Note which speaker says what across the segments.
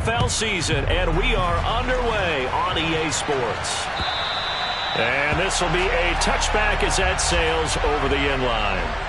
Speaker 1: NFL season, and we are underway on EA Sports. And this will be a touchback as that sails over the end line.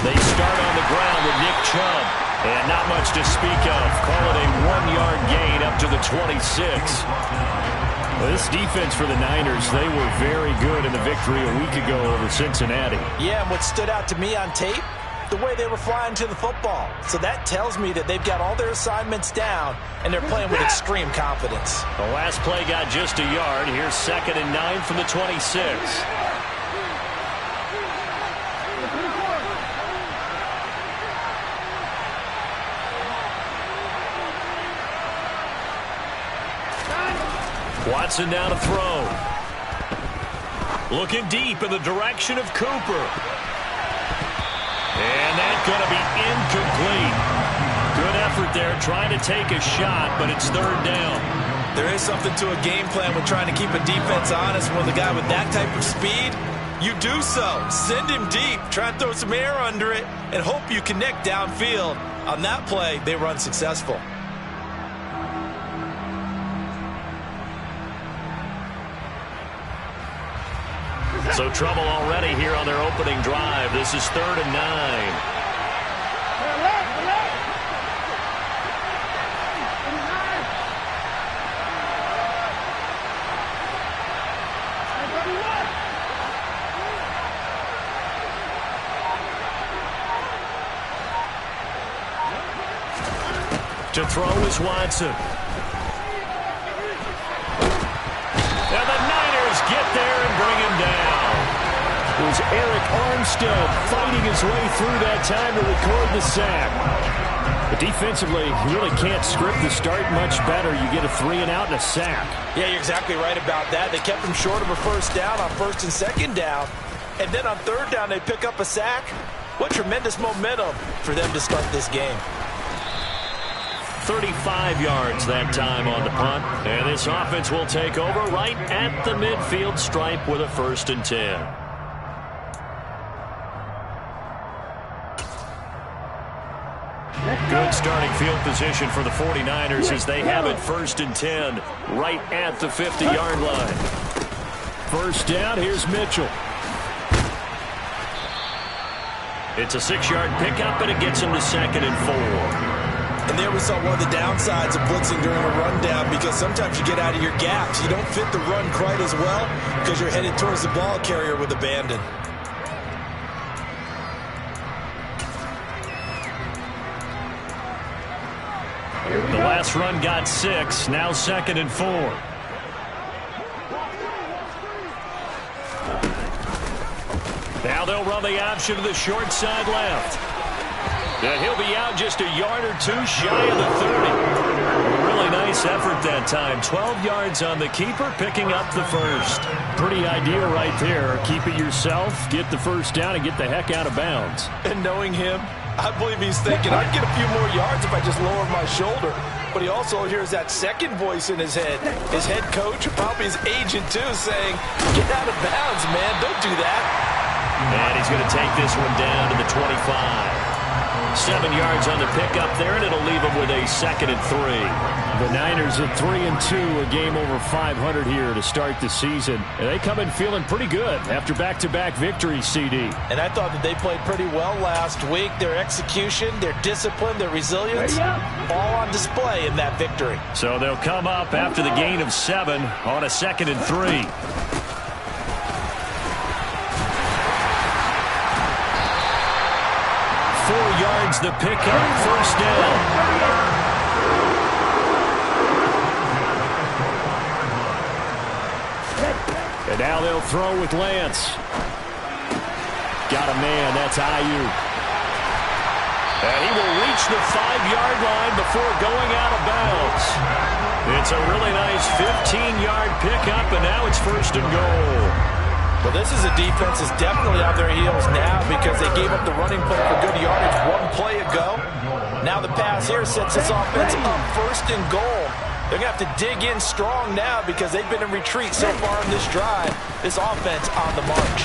Speaker 1: They start on the ground with Nick Chubb, and not much to speak of. Call it a 1-yard gain up to the 26. Well, this defense for the Niners, they were very good in the victory a week ago over Cincinnati.
Speaker 2: Yeah, and what stood out to me on tape, the way they were flying to the football. So that tells me that they've got all their assignments down, and they're playing with extreme confidence.
Speaker 1: The last play got just a yard. Here's 2nd and 9 from the 26. Watson now to throw. Looking deep in the direction of Cooper. And that's going to be incomplete. Good effort there trying to take a shot, but it's 3rd down.
Speaker 2: There is something to a game plan with trying to keep a defense honest. When the guy with that type of speed, you do so. Send him deep. Try and throw some air under it and hope you connect downfield. On that play, they were unsuccessful.
Speaker 1: So trouble already here on their opening drive. This is 3rd and 9. To throw is Watson. And the Niners get there and bring him down. It was Eric Armstead fighting his way through that time to record the sack. But defensively, you really can't script the start much better. You get a 3-and-out and a sack.
Speaker 2: Yeah, you're exactly right about that. They kept him short of a 1st down on 1st and 2nd down. And then on 3rd down, they pick up a sack. What tremendous momentum for them to start this game.
Speaker 1: 35 yards that time on the punt. And this offense will take over right at the midfield stripe with a 1st and 10. Good starting field position for the 49ers as they have it 1st and 10 right at the 50-yard line. 1st down, here's Mitchell. It's a 6-yard pickup, and it gets him to 2nd and 4.
Speaker 2: And there we saw one of the downsides of blitzing during a rundown, because sometimes you get out of your gaps. You don't fit the run quite as well because you're headed towards the ball carrier with abandon.
Speaker 1: The last run got 6, now 2nd and 4. Now they'll run the option to the short side left. And he'll be out just a yard or 2 shy of the 30. Really nice effort that time. 12 yards on the keeper, picking up the 1st. Pretty ideal right there. Keep it yourself, get the 1st down, and get the heck out of bounds.
Speaker 2: And knowing him, I believe he's thinking, I'd get a few more yards if I just lower my shoulder. But he also hears that second voice in his head. His head coach, probably his agent too, saying, get out of bounds, man. Don't do that.
Speaker 1: And he's going to take this one down to the 25. 7 yards on the pickup there, and it'll leave him with a 2nd and 3.
Speaker 3: The Niners at 3-2, a game over 500 here to start the season. And they come in feeling pretty good after back-to-back victories, CD.
Speaker 2: And I thought that they played pretty well last week. Their execution, their discipline, their resilience, all on display in that victory.
Speaker 1: So they'll come up after the gain of 7 on a 2nd and 3. Yards the pickup, 1st down.
Speaker 3: And now they'll throw with Lance. Got a man, that's Ayuk.
Speaker 1: And he will reach the 5-yard line before going out of bounds. It's a really nice 15-yard pickup, and now it's 1st and goal.
Speaker 2: Well, this is a defense that's definitely on their heels now because they gave up the running play for good yardage one play ago. Now the pass here sets this offense up 1st and goal. They're going to have to dig in strong now because they've been in retreat so far in this drive. This offense on the march.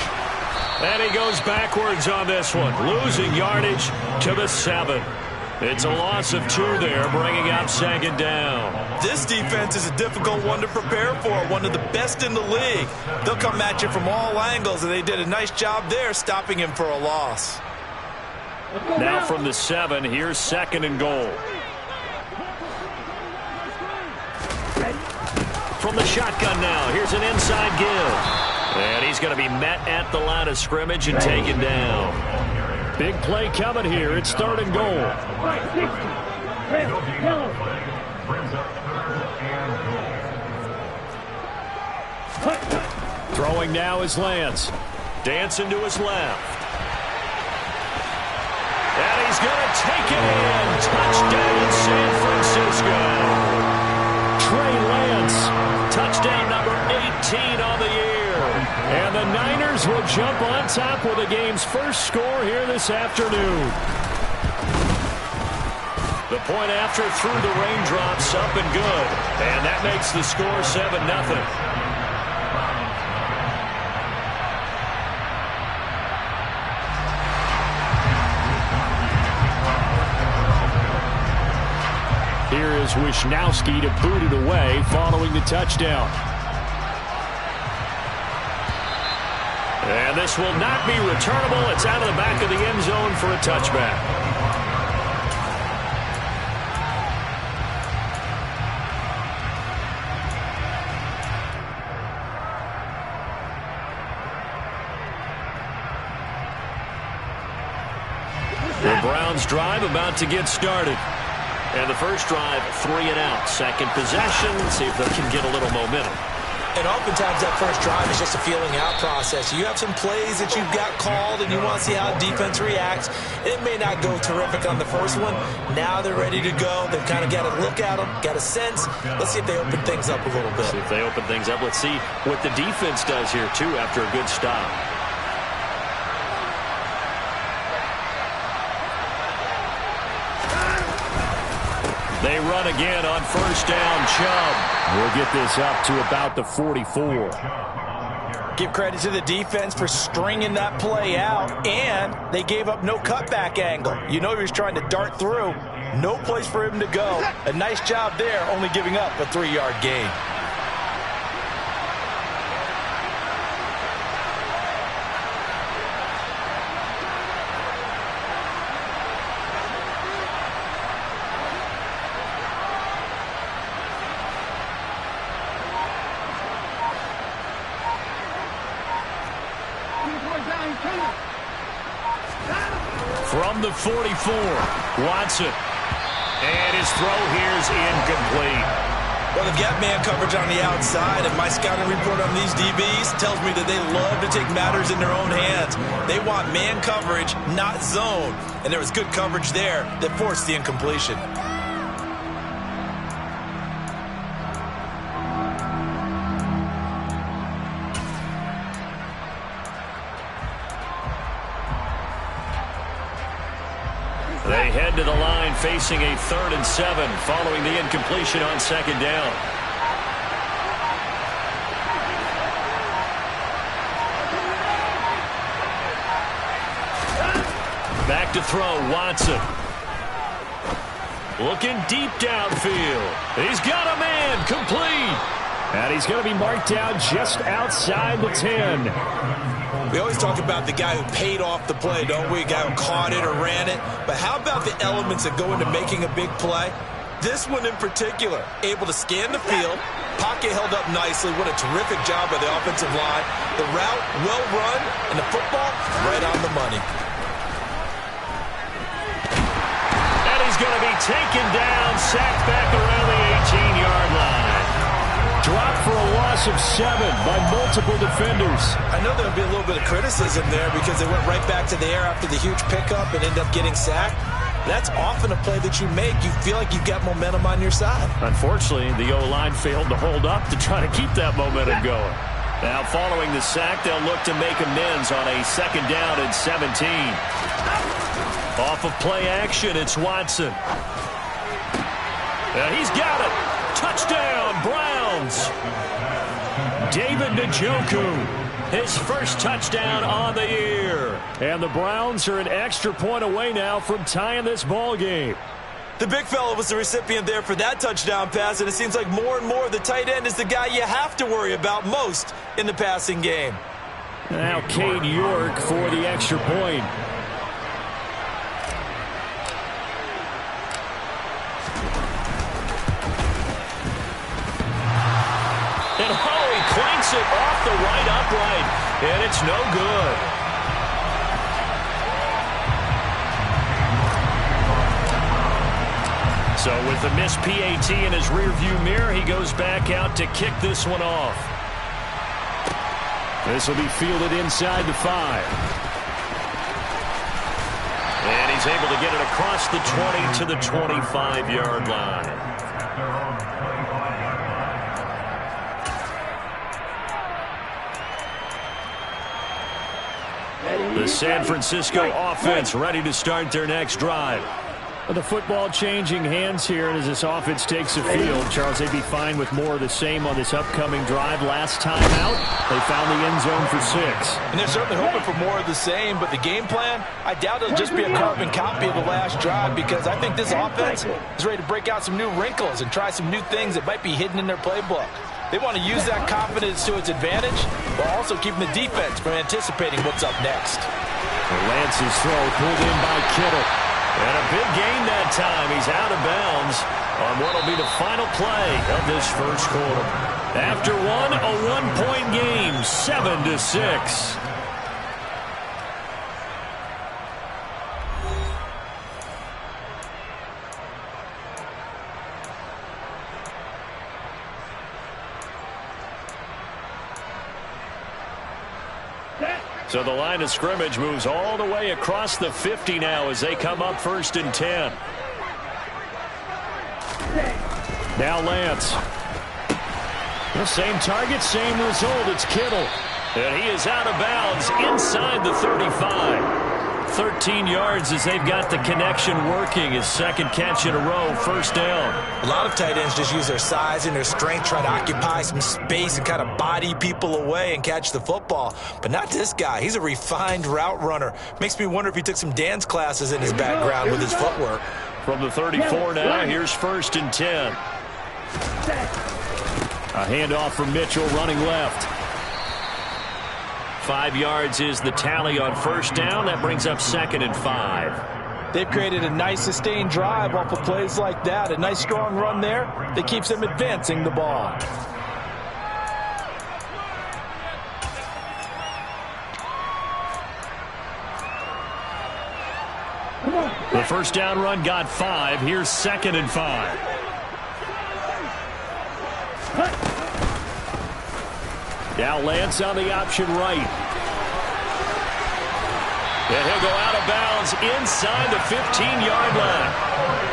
Speaker 1: And he goes backwards on this one, losing yardage to the 7. It's a loss of 2 there, bringing up 2nd down.
Speaker 2: This defense is a difficult one to prepare for, one of the best in the league. They'll come at you from all angles, and they did a nice job there stopping him for a loss.
Speaker 1: Now from the 7, here's 2nd and goal. From the shotgun now, here's an inside give. And he's going to be met at the line of scrimmage and taken down.
Speaker 3: Big play coming here. It's 3rd and goal. Throwing now is Lance.
Speaker 1: Dancing to his left. And he's going to take it in. Touchdown, San Francisco.
Speaker 3: Trey Lance.
Speaker 1: Touchdown number 18 on the year.
Speaker 3: And the Niners will jump on top with the game's first score here this afternoon.
Speaker 1: The point after through the raindrops up and good. And that makes the score 7-0.
Speaker 3: Here is Wisnowski to boot it away following the touchdown.
Speaker 1: And this will not be returnable. It's out of the back of the end zone for a touchback. The Browns drive about to get started. And the first drive, 3 and out. Second possession, see if they can get a little momentum.
Speaker 2: And oftentimes that first drive is just a feeling out process. You have some plays that you've got called and you want to see how defense reacts. It may not go terrific on the first one. Now they're ready to go. They've kind of got to look at them, got a sense. Let's see if they open things up a little bit.
Speaker 1: See if they open things up. Let's see what the defense does here, too, after a good stop. They run again on first down. Chubb
Speaker 3: will get this up to about the 44.
Speaker 2: Give credit to the defense for stringing that play out, and they gave up no cutback angle. You know he was trying to dart through. No place for him to go. A nice job there, only giving up a 3-yard gain.
Speaker 1: From the 44, Watson. And his throw here is incomplete.
Speaker 2: Well, they've got man coverage on the outside, and my scouting report on these DBs tells me that they love to take matters in their own hands. They want man coverage, not zone. And there was good coverage there that forced the incompletion.
Speaker 1: They head to the line facing a 3rd and 7 following the incompletion on 2nd down. Back to throw, Watson. Looking deep downfield. He's got a man, complete.
Speaker 3: And he's going to be marked down just outside the 10.
Speaker 2: We always talk about the guy who paid off the play, don't we? A guy who caught it or ran it. But how about the elements that go into making a big play? This one in particular, able to scan the field, pocket held up nicely. What a terrific job by the offensive line. The route, well run, and the football, right on the money.
Speaker 1: And he's going to be taken down, sacked back around the 18-yard line.
Speaker 3: Dropped for a loss of 7 by multiple defenders.
Speaker 2: I know there'll be a little bit of criticism there because they went right back to the air after the huge pickup and ended up getting sacked. That's often a play that you make. You feel like you've got momentum on your side.
Speaker 3: Unfortunately, the O-line failed to hold up to try to keep that momentum going. Now, following the sack, they'll look to make amends on a 2nd down and 17. Off of play action, it's Watson. And he's got it. Touchdown, Browns. David Njoku, his first touchdown on the year. And the Browns are an extra point away now from tying this ball game.
Speaker 2: The big fella was the recipient there for that touchdown pass, and it seems like more and more the tight end is the guy you have to worry about most in the passing game.
Speaker 3: Now Cade York for the extra point.
Speaker 1: And Howie clanks it off the right upright, and it's no good. So with the missed PAT in his rearview mirror, he goes back out to kick this one off.
Speaker 3: This will be fielded inside the 5.
Speaker 1: And he's able to get it across the 20 to the 25-yard line. The San Francisco offense ready to start their next drive.
Speaker 3: The football changing hands here, and as this offense takes the field, Charles, they'd be fine with more of the same on this upcoming drive. Last time out, they found the end zone for 6.
Speaker 2: And they're certainly hoping for more of the same, but the game plan, I doubt it'll just be a carbon copy of the last drive, because I think this offense is ready to break out some new wrinkles and try some new things that might be hidden in their playbook. They want to use that confidence to its advantage, while also keeping the defense from anticipating what's up next.
Speaker 3: Lance's throw pulled in by Kittle.
Speaker 1: And a big gain that time. He's out of bounds on what will be the final play of this first quarter. After one, a one-point game, 7-6. So the line of scrimmage moves all the way across the 50 now as they come up 1st and 10.
Speaker 3: Now Lance. The same target, same result. It's Kittle.
Speaker 1: And he is out of bounds inside the 35. 13 yards as they've got the connection working. His 2nd catch in a row, 1st down.
Speaker 2: A lot of tight ends just use their size and their strength, try to occupy some space and kind of body people away and catch the football. But not this guy. He's a refined route runner. Makes me wonder if he took some dance classes in his background with his footwork.
Speaker 1: From the 34 now, here's 1st and 10.
Speaker 3: A handoff from Mitchell running left.
Speaker 1: 5 yards is the tally on 1st down. That brings up 2nd and 5.
Speaker 2: They've created a nice sustained drive off of plays like that. A nice strong run there that keeps them advancing the ball.
Speaker 3: The 1st down run got 5. Here's 2nd and 5. Now Lance on the option right.
Speaker 1: And he'll go out of bounds inside the 15-yard line.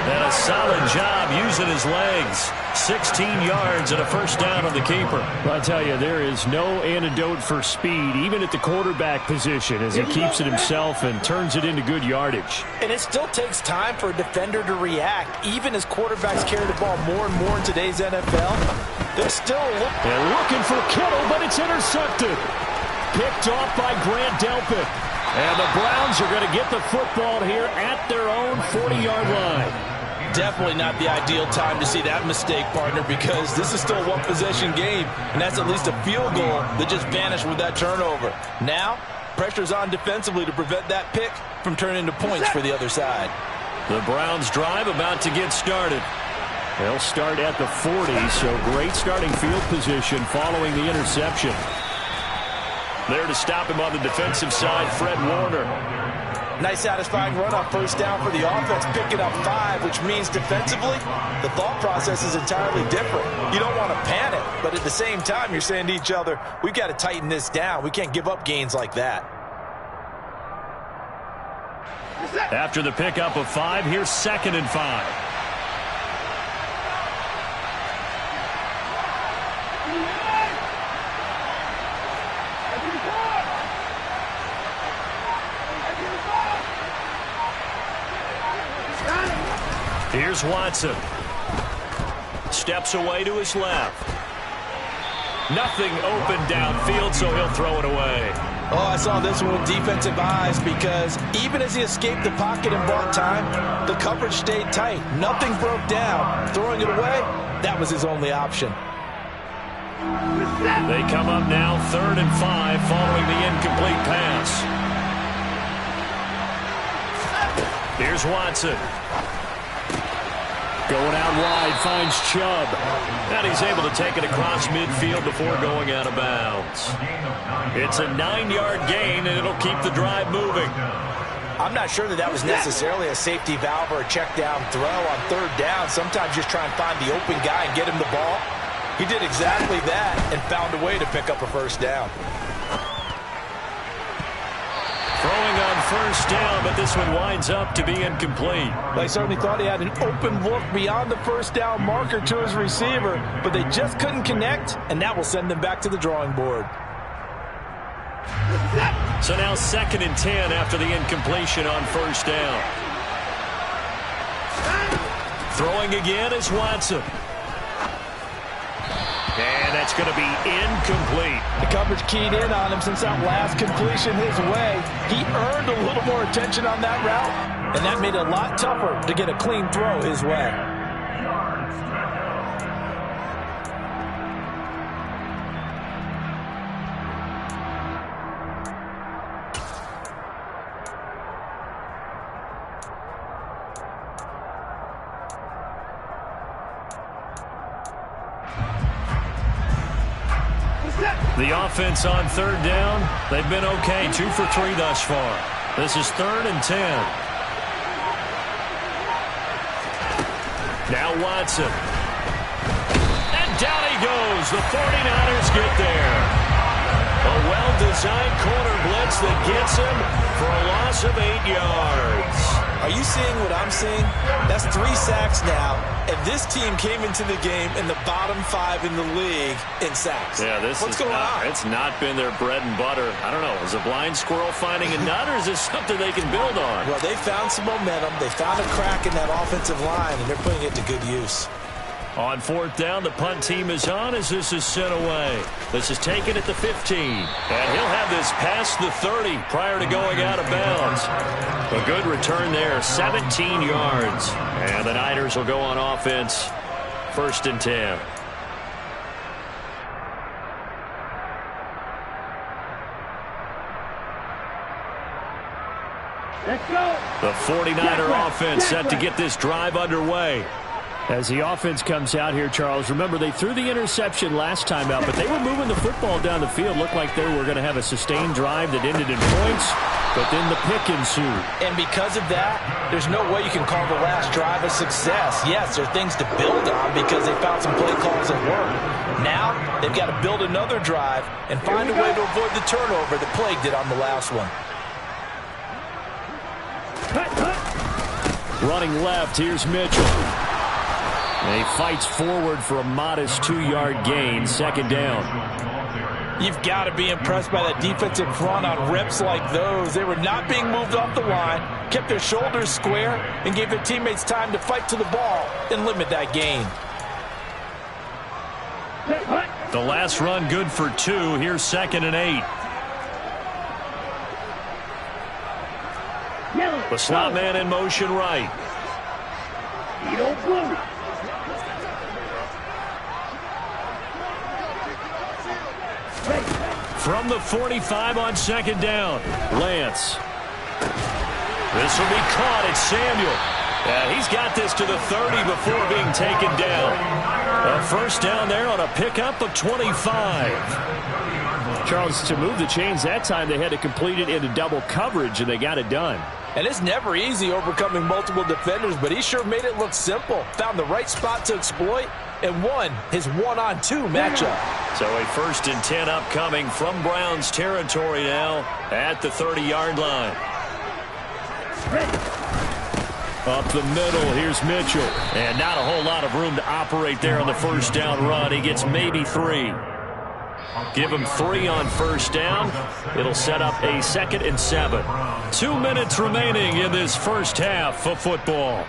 Speaker 1: And a solid job using his legs. 16 yards and a 1st down on the keeper.
Speaker 3: Well, I tell you, there is no antidote for speed, even at the quarterback position, as he keeps it himself and turns it into good yardage.
Speaker 2: And it still takes time for a defender to react. Even as quarterbacks carry the ball more and more in today's NFL, they're still
Speaker 3: looking for Kittle, but it's intercepted. Picked off by Grant Delpit. And the Browns are going to get the football here at their own 40-yard line.
Speaker 2: Definitely not the ideal time to see that mistake, partner, because this is still a one-possession game, and that's at least a field goal that just vanished with that turnover. Now, pressure's on defensively to prevent that pick from turning into points for the other side.
Speaker 1: The Browns drive about to get started.
Speaker 3: They'll start at the 40, so great starting field position following the interception.
Speaker 1: There to stop him on the defensive side, Fred Warner.
Speaker 2: Nice satisfying run on 1st down for the offense, picking up 5, which means defensively, the thought process is entirely different. You don't want to panic, but at the same time, you're saying to each other, we've got to tighten this down. We can't give up gains like that.
Speaker 3: After the pickup of 5, here's 2nd and 5. Here's Watson. Steps away to his left. Nothing open downfield, so he'll throw it away.
Speaker 2: Oh, I saw this one with defensive eyes because even as he escaped the pocket and bought time, the coverage stayed tight. Nothing broke down. Throwing it away, that was his only option.
Speaker 3: They come up now 3rd and 5 following the incomplete pass. Here's Watson. Going out wide, finds Chubb. And he's able to take it across midfield before going out of bounds. It's a 9-yard gain, and it'll keep the drive moving.
Speaker 2: I'm not sure that was necessarily a safety valve or a check down throw on 3rd down. Sometimes just try and find the open guy and get him the ball. He did exactly that and found a way to pick up a 1st down.
Speaker 3: Throwing on 1st down, but this one winds up to be incomplete.
Speaker 2: They certainly thought he had an open look beyond the 1st down marker to his receiver, but they just couldn't connect, and that will send them back to the drawing board.
Speaker 3: So now 2nd and 10 after the incompletion on 1st down. Throwing again is Watson. And that's going to be incomplete.
Speaker 2: The coverage keyed in on him since that last completion his way. He earned a little more attention on that route, and that made it a lot tougher to get a clean throw his way.
Speaker 3: The offense on 3rd down, they've been okay, 2 for 3 thus far. This is 3rd and 10. Now Watson. And down he goes. The 49ers get there. A well-designed corner blitz that gets him for a loss of 8 yards.
Speaker 2: Are you seeing what I'm seeing? That's 3 sacks now, and this team came into the game in the bottom 5 in the league in sacks.
Speaker 3: Yeah, what's going on? It's not been their bread and butter. I don't know. Is a blind squirrel finding a nut, or is this something they can build on?
Speaker 2: Well, they found some momentum. They found a crack in that offensive line, and they're putting it to good use.
Speaker 3: On 4th down, the punt team is on as this is sent away. This is taken at the 15. And he'll have this past the 30 prior to going out of bounds. A good return there, 17 yards. And the Niners will go on offense, 1st and 10.
Speaker 4: Let's go.
Speaker 3: The 49er offense set to get this drive underway. As the offense comes out here, Charles, remember they threw the interception last time out, but they were moving the football down the field. Looked like they were going to have a sustained drive that ended in points, but then the pick ensued.
Speaker 2: And because of that, there's no way you can call the last drive a success. Yes, there are things to build on because they found some play calls that work. Now, they've got to build another drive and find a way to avoid the turnover that plagued it on the last one.
Speaker 3: Running left, here's Mitchell. He fights forward for a modest 2-yard gain, 2nd down.
Speaker 2: You've got to be impressed by that defensive front on reps like those. They were not being moved off the line, kept their shoulders square, and gave their teammates time to fight to the ball and limit that gain.
Speaker 3: The last run good for 2. Here's 2nd and 8. The slot man in motion right. From the 45 on 2nd down, Lance. This will be caught. It's Samuel. He's got this to the 30 before being taken down. A 1st down there on a pickup of 25. Charles, to move the chains that time, they had to complete it into double coverage, and they got it done.
Speaker 2: And it's never easy overcoming multiple defenders, but he sure made it look simple. Found the right spot to exploit and won his 1-on-2 matchup.
Speaker 3: So a 1st and 10 upcoming from Browns territory now at the 30-yard line. Up the middle, here's Mitchell. And not a whole lot of room to operate there on the first down run. He gets maybe 3. Give him 3 on first down. It'll set up a 2nd and 7. 2 minutes remaining in this first half of football.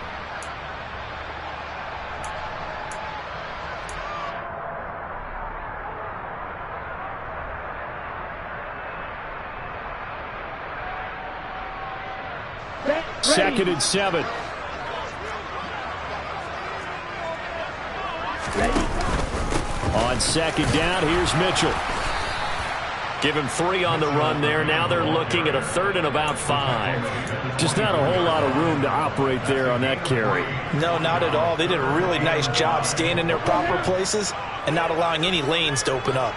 Speaker 3: Second and 7. On second down, here's Mitchell. Give him 3 on the run there. Now they're looking at a 3rd and about 5. Just not a whole lot of room to operate there on that carry.
Speaker 2: No, not at all. They did a really nice job staying in their proper places and not allowing any lanes to open up.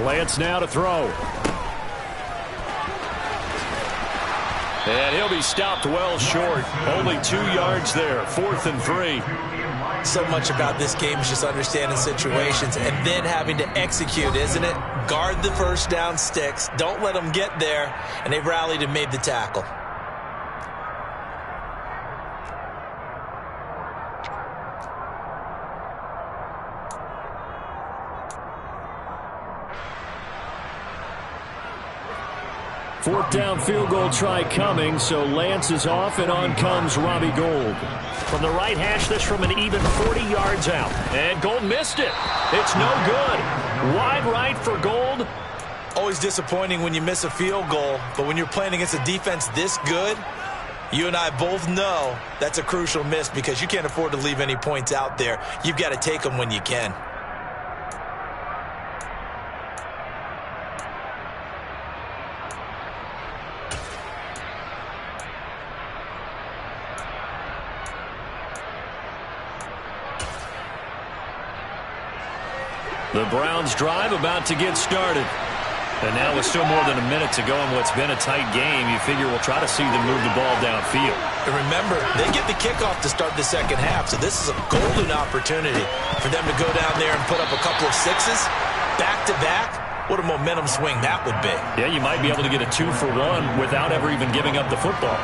Speaker 3: Lance now to throw. And he'll be stopped well short. Only 2 yards there. 4th and 3.
Speaker 2: So much about this game is just understanding situations and then having to execute, isn't it? Guard the first down sticks. Don't let them get there. And they rallied and made the tackle.
Speaker 3: Fourth down field goal try coming, so Lance is off, and on comes Robbie Gould.
Speaker 1: From the right hash, this from an even 40 yards out. And Gould missed it. It's no good. Wide right for Gould.
Speaker 2: Always disappointing when you miss a field goal, but when you're playing against a defense this good, you and I both know that's a crucial miss because you can't afford to leave any points out there. You've got to take them when you can.
Speaker 1: The Browns drive about to get started. And now with still more than a minute to go in what's been a tight game, you figure we'll try to see them move the ball downfield.
Speaker 2: And remember, they get the kickoff to start the second half, so this is a golden opportunity for them to go down there and put up a couple of 6s back-to-back. What a momentum swing that would be.
Speaker 1: Yeah, you might be able to get a 2-for-1 without ever even giving up the football.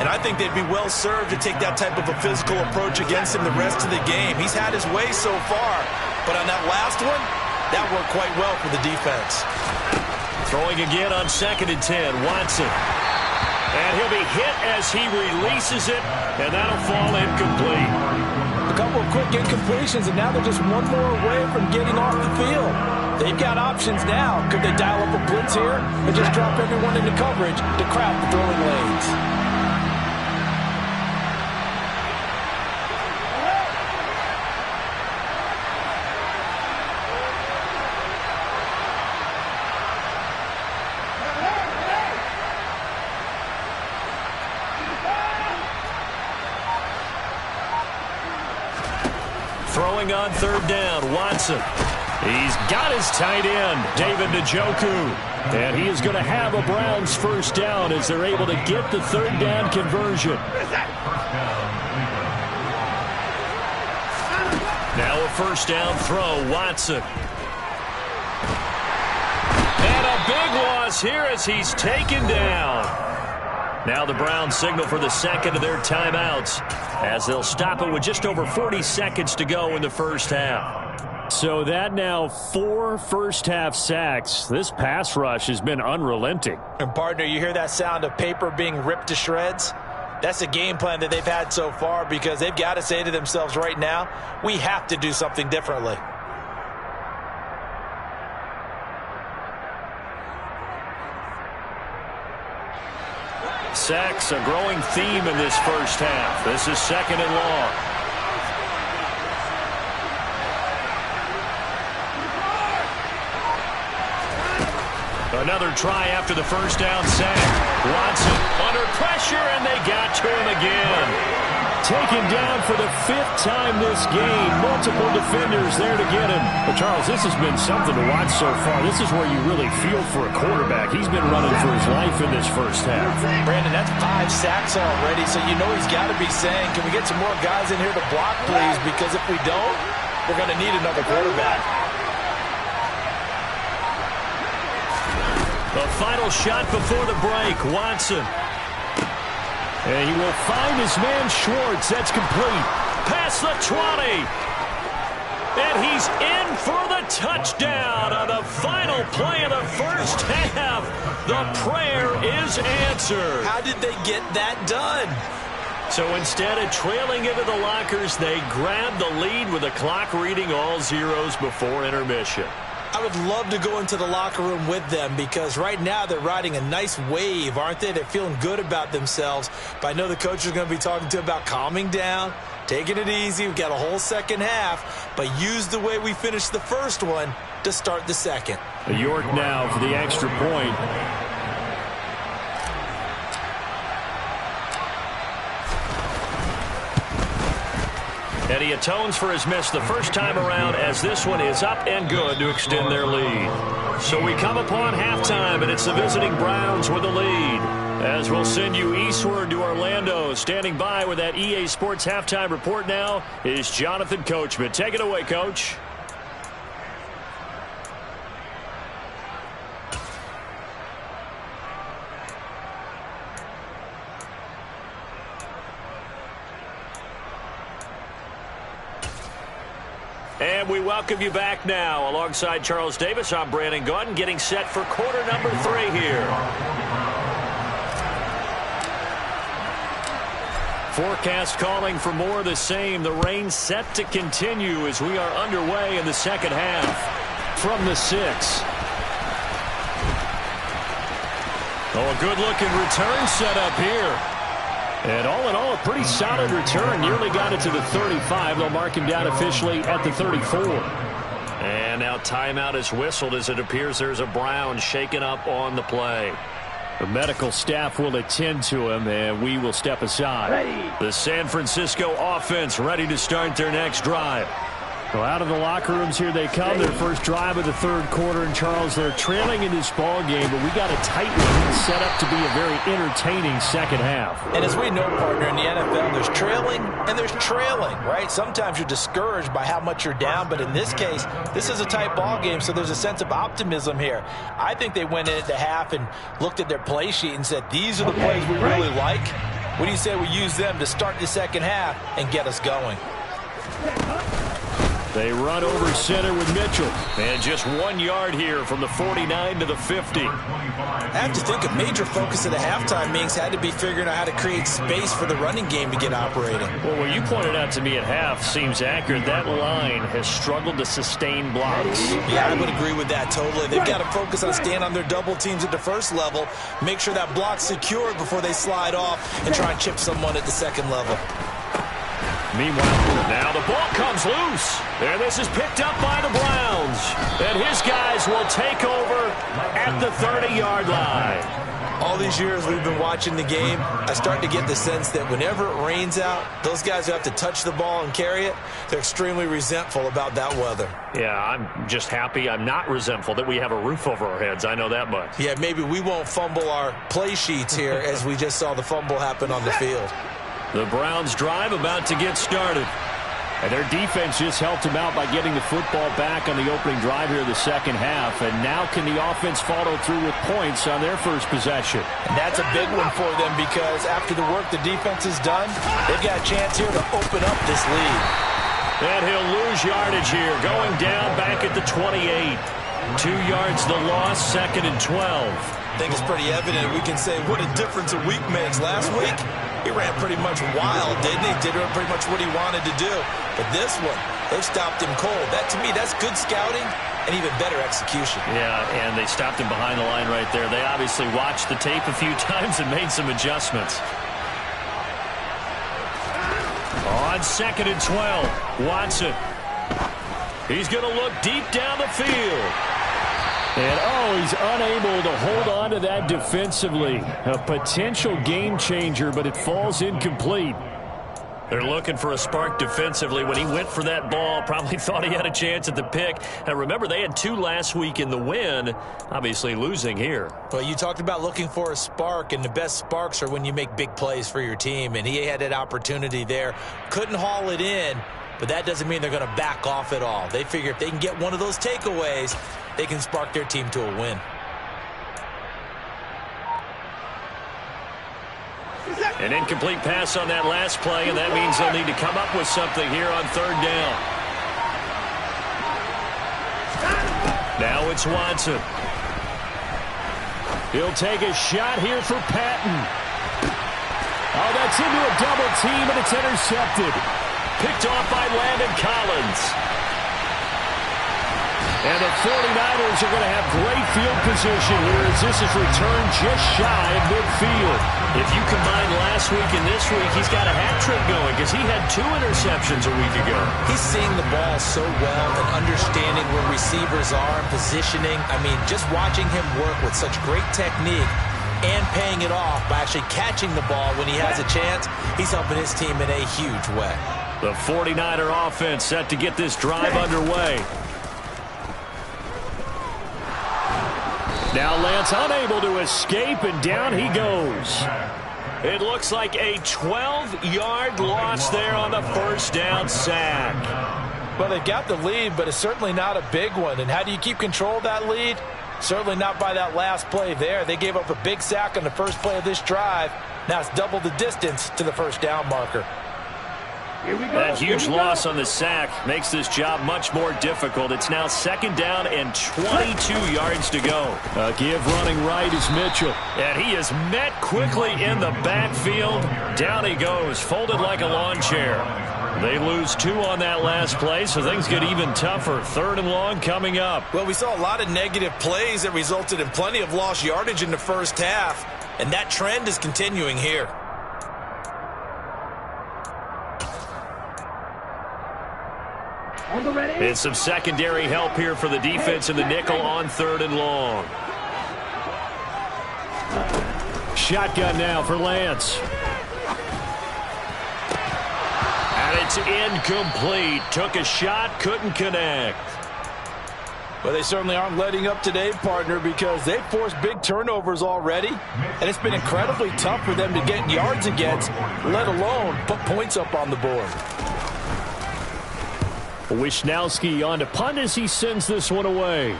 Speaker 2: And I think they'd be well served to take that type of a physical approach against him the rest of the game. He's had his way so far, but on that last one, that worked quite well for the defense.
Speaker 1: Throwing again on 2nd and 10, Watson. And he'll be hit as he releases it, and that'll fall incomplete.
Speaker 2: A couple of quick incompletions, and now they're just one more away from getting off the field. They've got options now. Could they dial up a blitz here and just drop everyone into coverage to crowd the throwing lanes?
Speaker 1: Throwing on 3rd down, Watson. He's got his tight end, David Njoku. And he is going to have a Browns first down as they're able to get the 3rd down conversion. Now a first down throw, Watson. And a big loss here as he's taken down. Now the Browns signal for the 2nd of their timeouts as they'll stop it with just over 40 seconds to go in the first half.
Speaker 3: So that now 4 first-half sacks. This pass rush has been unrelenting.
Speaker 2: And, partner, you hear that sound of paper being ripped to shreds? That's a game plan that they've had so far because they've got to say to themselves right now, we have to do something differently.
Speaker 1: Sacks, a growing theme in this first half. This is 2nd and long. Another try after the first down sack. Watson under pressure, and they got to him again.
Speaker 3: Taken down for the 5th time this game. Multiple defenders there to get him. But, Charles, this has been something to watch so far. This is where you really feel for a quarterback. He's been running for his life in this first half.
Speaker 2: Brandon, that's 5 sacks already, so you know he's got to be saying, can we get some more guys in here to block, please? Because if we don't, we're going to need another quarterback.
Speaker 1: The final shot before the break. Watson.
Speaker 3: And he will find his man Schwartz. That's complete.
Speaker 1: Past the 20. And he's in for the touchdown on the final play of the first half. The prayer is answered.
Speaker 2: How did they get that done?
Speaker 1: So instead of trailing into the lockers, they grabbed the lead with the clock reading all zeros before intermission.
Speaker 2: I would love to go into the locker room with them because right now they're riding a nice wave, aren't they? They're feeling good about themselves. But I know the coach is going to be talking to them about calming down, taking it easy. We've got a whole second half, but use the way we finished the first one to start the second.
Speaker 3: York now for the extra point.
Speaker 1: And he atones for his miss the first time around as this one is up and good to extend their lead. So we come upon halftime, and it's the visiting Browns with the lead. As we'll send you eastward to Orlando. Standing by with that EA Sports halftime report now is Jonathan Coachman. Take it away, Coach. And we welcome you back now. Alongside Charles Davis, I'm Brandon Gaudin, getting set for quarter number 3 here. Forecast calling for more of the same. The rain set to continue as we are underway in the second half. From the 6. Oh, a good-looking return set up here. And all in all, a pretty solid return. Nearly got it to the 35. They'll mark him down officially at the 34. And now timeout is whistled as it appears there's a Brown shaken up on the play.
Speaker 3: The medical staff will attend to him, and we will step aside.
Speaker 1: The San Francisco offense ready to start their next drive.
Speaker 3: Well, out of the locker rooms here they come. Their first drive of the third quarter. And, Charles, they're trailing in this ball game, but we got a tight one set up to be a very entertaining second half.
Speaker 2: And as we know, partner, in the NFL, there's trailing and there's trailing, right? Sometimes you're discouraged by how much you're down, but in this case, this is a tight ball game, so there's a sense of optimism here. I think they went in at the half and looked at their play sheet and said, these are the plays we really like. What do you say we use them to start the second half and get us going?
Speaker 3: They run over center with Mitchell.
Speaker 1: And just 1 yard here from the 49 to the 50.
Speaker 2: I have to think a major focus of the halftime meetings had to be figuring out how to create space for the running game to get operating.
Speaker 1: Well, what you pointed out to me at half seems accurate. That line has struggled to sustain blocks.
Speaker 2: Yeah, I would agree with that totally. They've got to focus on staying on their double teams at the first level, make sure that block's secured before they slide off and try and chip someone at the second level.
Speaker 1: Meanwhile, now the ball comes loose. And this is picked up by the Browns. And his guys will take over at the 30-yard line.
Speaker 2: All these years we've been watching the game, I start to get the sense that whenever it rains out, those guys who have to touch the ball and carry it, they're extremely resentful about that weather.
Speaker 1: Yeah, I'm just happy I'm not resentful that we have a roof over our heads. I know that much.
Speaker 2: Yeah, maybe we won't fumble our play sheets here as we just saw the fumble happen on the field.
Speaker 1: The Browns drive about to get started.
Speaker 3: And their defense just helped them out by getting the football back on the opening drive here of the second half. And now can the offense follow through with points on their first possession?
Speaker 2: And that's a big one for them because after the work the defense has done, they've got a chance here to open up this lead.
Speaker 1: And he'll lose yardage here, going down back at the 28. 2 yards the loss, 2nd and 12.
Speaker 2: I think it's pretty evident. We can say what a difference a week makes. Last week, he ran pretty much wild, didn't he? Did pretty much what he wanted to do. But this one, they've stopped him cold. That, to me, that's good scouting and even better execution.
Speaker 1: Yeah, and they stopped him behind the line right there. They obviously watched the tape a few times and made some adjustments. On 2nd and 12, Watson. He's going to look deep down the field.
Speaker 3: And, he's unable to hold on to that defensively. A potential game changer, but it falls incomplete.
Speaker 1: They're looking for a spark defensively. When he went for that ball, probably thought he had a chance at the pick. And remember, they had 2 last week in the win, obviously losing here.
Speaker 2: Well, you talked about looking for a spark, and the best sparks are when you make big plays for your team. And he had that opportunity there. Couldn't haul it in, but that doesn't mean they're going to back off at all. They figure if they can get one of those takeaways, they can spark their team to a win.
Speaker 1: An incomplete pass on that last play, and that means they'll need to come up with something here on third down. Now it's Watson. He'll take a shot here for Patton.
Speaker 3: Oh, that's into a double team, and it's intercepted.
Speaker 1: Picked off by Landon Collins.
Speaker 3: And the 49ers are going to have great field position here as this is returned just shy of midfield.
Speaker 1: If you combine last week and this week, he's got a hat trick going because he had 2 interceptions a week ago.
Speaker 2: He's seeing the ball so well and understanding where receivers are and positioning. I mean, just watching him work with such great technique and paying it off by actually catching the ball when he has a chance, he's helping his team in a huge way.
Speaker 1: The 49er offense set to get this drive underway.
Speaker 3: Now Lance unable to escape, and down he goes.
Speaker 1: It looks like a 12-yard loss there on the first down sack.
Speaker 2: Well, they got the lead, but it's certainly not a big one. And how do you keep control of that lead? Certainly not by that last play there. They gave up a big sack on the first play of this drive. Now it's double the distance to the first down marker.
Speaker 1: That huge loss on the sack makes this job much more difficult. It's now second down and 22 yards to go.
Speaker 3: A give running right is Mitchell.
Speaker 1: And he is met quickly in the backfield. Down he goes, folded like a lawn chair. They lose 2 on that last play, so things get even tougher. Third and long coming up.
Speaker 2: Well, we saw a lot of negative plays that resulted in plenty of lost yardage in the first half, and that trend is continuing here.
Speaker 1: And some secondary help here for the defense in the nickel on third and long.
Speaker 3: Shotgun now for Lance.
Speaker 1: And it's incomplete. Took a shot, couldn't connect.
Speaker 2: Well, they certainly aren't letting up today, partner, because they've forced big turnovers already, and it's been incredibly tough for them to get yards against, let alone put points up on the board.
Speaker 3: Wisnowski on to punt as he sends this one away.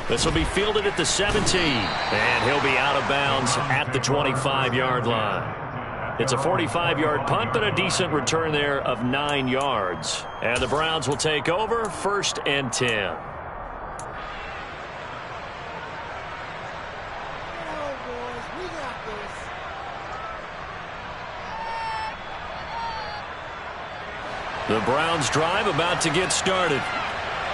Speaker 1: This will be fielded at the 17, and he'll be out of bounds at the 25-yard line. It's a 45-yard punt, but a decent return there of 9 yards. And the Browns will take over, 1st and 10. The Browns drive about to get started.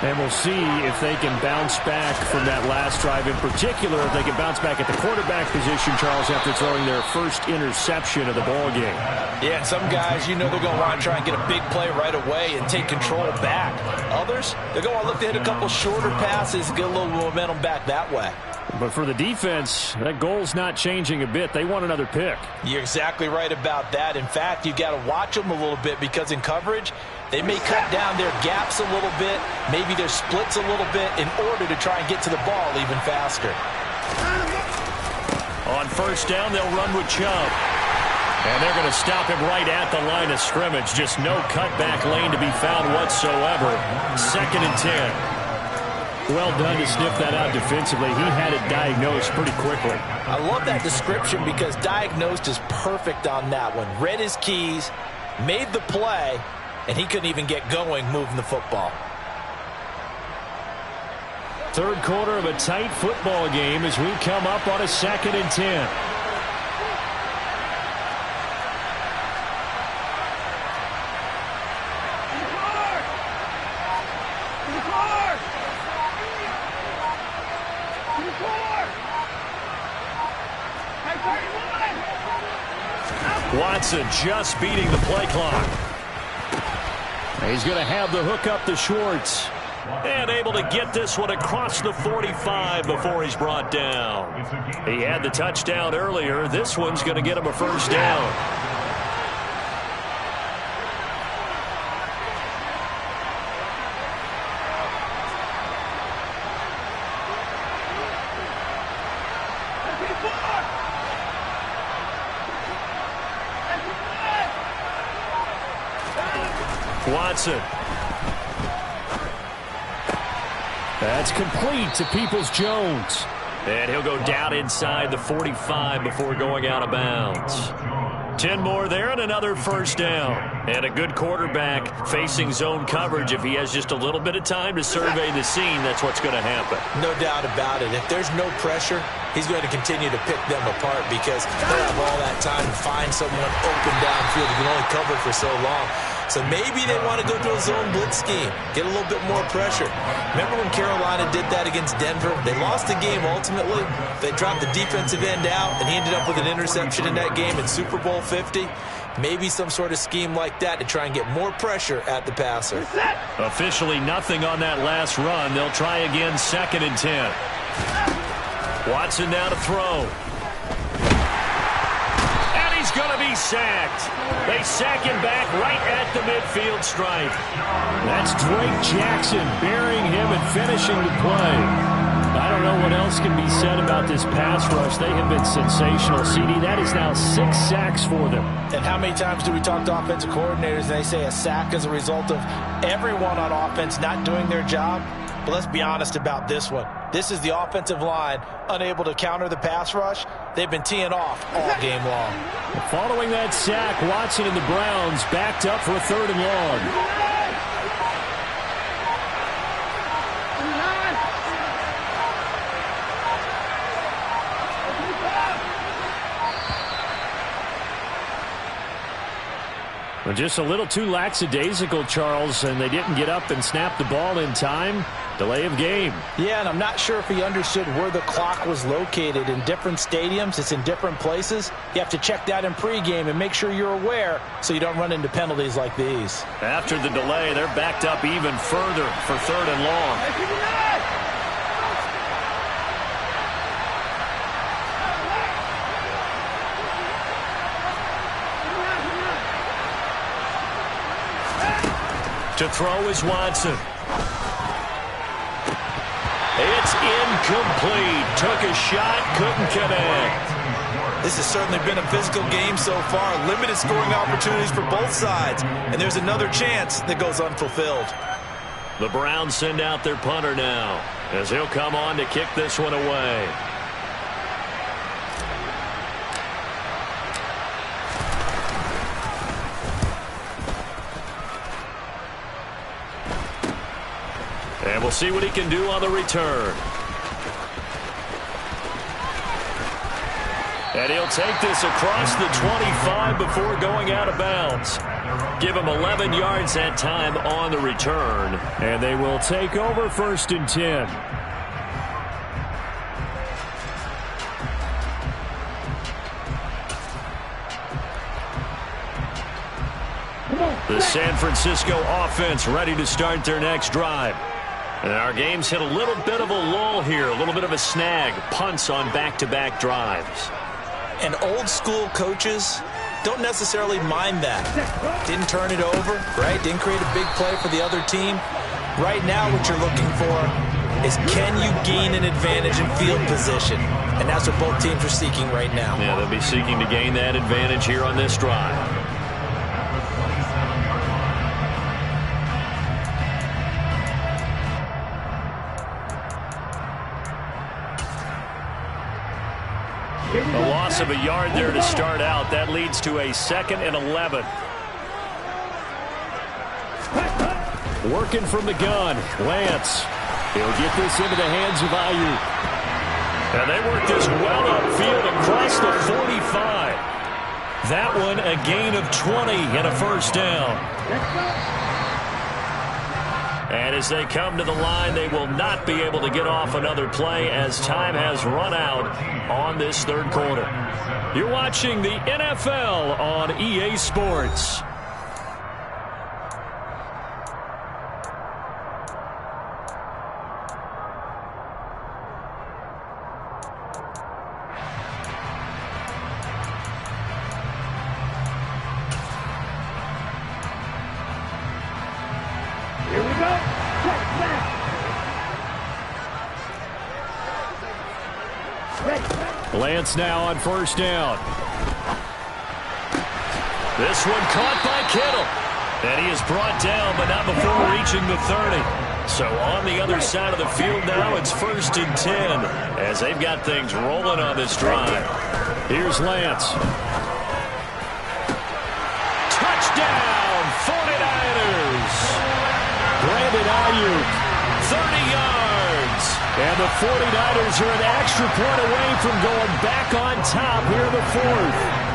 Speaker 3: And we'll see if they can bounce back from that last drive. In particular, if they can bounce back at the quarterback position, Charles, after throwing their first interception of the ballgame.
Speaker 2: Yeah, and some guys, you know they're going to want to try and get a big play right away and take control back. Others, they're going to look to hit a couple shorter passes, get a little momentum back that way.
Speaker 3: But for the defense, that goal's not changing a bit. They want another pick.
Speaker 2: You're exactly right about that. In fact, you got to watch them a little bit because in coverage, they may cut down their gaps a little bit, maybe their splits a little bit in order to try and get to the ball even faster.
Speaker 1: On first down, they'll run with Chubb. And they're going to stop him right at the line of scrimmage. Just no cutback lane to be found whatsoever. 2nd and 10.
Speaker 3: Well done to sniff that out defensively. He had it diagnosed pretty quickly.
Speaker 2: I love that description because diagnosed is perfect on that one. Read his keys, made the play, and he couldn't even get going moving the football.
Speaker 3: Third quarter of a tight football game as we come up on a 2nd and 10.
Speaker 1: Watson just beating the play clock.
Speaker 3: He's going to have the hook up to Schwartz.
Speaker 1: And able to get this one across the 45 before he's brought down. He had the touchdown earlier. This one's going to get him a first down. Watson.
Speaker 3: That's complete to Peoples-Jones.
Speaker 1: And he'll go down inside the 45 before going out of bounds. 10 more there and another first down. And a good quarterback facing zone coverage. If he has just a little bit of time to survey the scene, that's what's going to happen.
Speaker 2: No doubt about it. If there's no pressure, he's going to continue to pick them apart because they'll have all that time to find someone open downfield. You can only cover for so long. So maybe they want to go to a zone blitz scheme, get a little bit more pressure. Remember when Carolina did that against Denver? They lost the game ultimately. They dropped the defensive end out, and he ended up with an interception in that game in Super Bowl 50. Maybe some sort of scheme like that to try and get more pressure at the passer.
Speaker 1: Officially nothing on that last run. They'll try again, 2nd and 10. Watson now to throw. He's going to be sacked. They sack him back right at the midfield stripe.
Speaker 3: That's Drake Jackson burying him and finishing the play. I don't know what else can be said about this pass rush. They have been sensational. CD, that is now 6 sacks for them.
Speaker 2: And how many times do we talk to offensive coordinators and they say a sack is a result of everyone on offense not doing their job? But let's be honest about this one. This is the offensive line unable to counter the pass rush. They've been teeing off all game long.
Speaker 3: Following that sack, Watson and the Browns backed up for a 3rd and long. Well, just a little too lackadaisical, Charles, and they didn't get up and snap the ball in time. Delay of game.
Speaker 4: Yeah, and I'm not sure if he understood where the clock was located. In different stadiums, it's in different places. You have to check that in pregame and make sure you're aware so you don't run into penalties like these.
Speaker 1: After the delay, they're backed up even further for 3rd and long. To throw is Watson. It's incomplete. Took a shot, couldn't connect.
Speaker 2: This has certainly been a physical game so far. Limited scoring opportunities for both sides. And there's another chance that goes unfulfilled.
Speaker 1: The Browns send out their punter now as he'll come on to kick this one away. And we'll see what he can do on the return. And he'll take this across the 25 before going out of bounds. Give him 11 yards that time on the return.
Speaker 3: And they will take over 1st and 10.
Speaker 1: The San Francisco offense ready to start their next drive. And our game's hit a little bit of a lull here, a little bit of a snag. Punts on back-to-back drives.
Speaker 2: And old school coaches don't necessarily mind that. Didn't turn it over, right? Didn't create a big play for the other team. Right now what you're looking for is can you gain an advantage in field position? And that's what both teams are seeking right now.
Speaker 1: Yeah, they'll be seeking to gain that advantage here on this drive. A loss of a yard there to start out. That leads to a 2nd and 11.
Speaker 3: Working from the gun, Lance. He'll get this into the hands of Ayuk.
Speaker 1: And they work this well upfield across the 45. That one a gain of 20 and a 1st down. And as they come to the line, they will not be able to get off another play as time has run out on this 3rd quarter. You're watching the NFL on EA Sports.
Speaker 3: Lance now on 1st down.
Speaker 1: This one caught by Kittle. And he is brought down, but not before reaching the 30. So on the other side of the field now, it's 1st and 10 as they've got things rolling on this drive.
Speaker 3: Here's Lance. Touchdown, 49ers. Brandon Ayuk, 30 yards. And the 49ers are an extra point away from going back on top here in the 4th.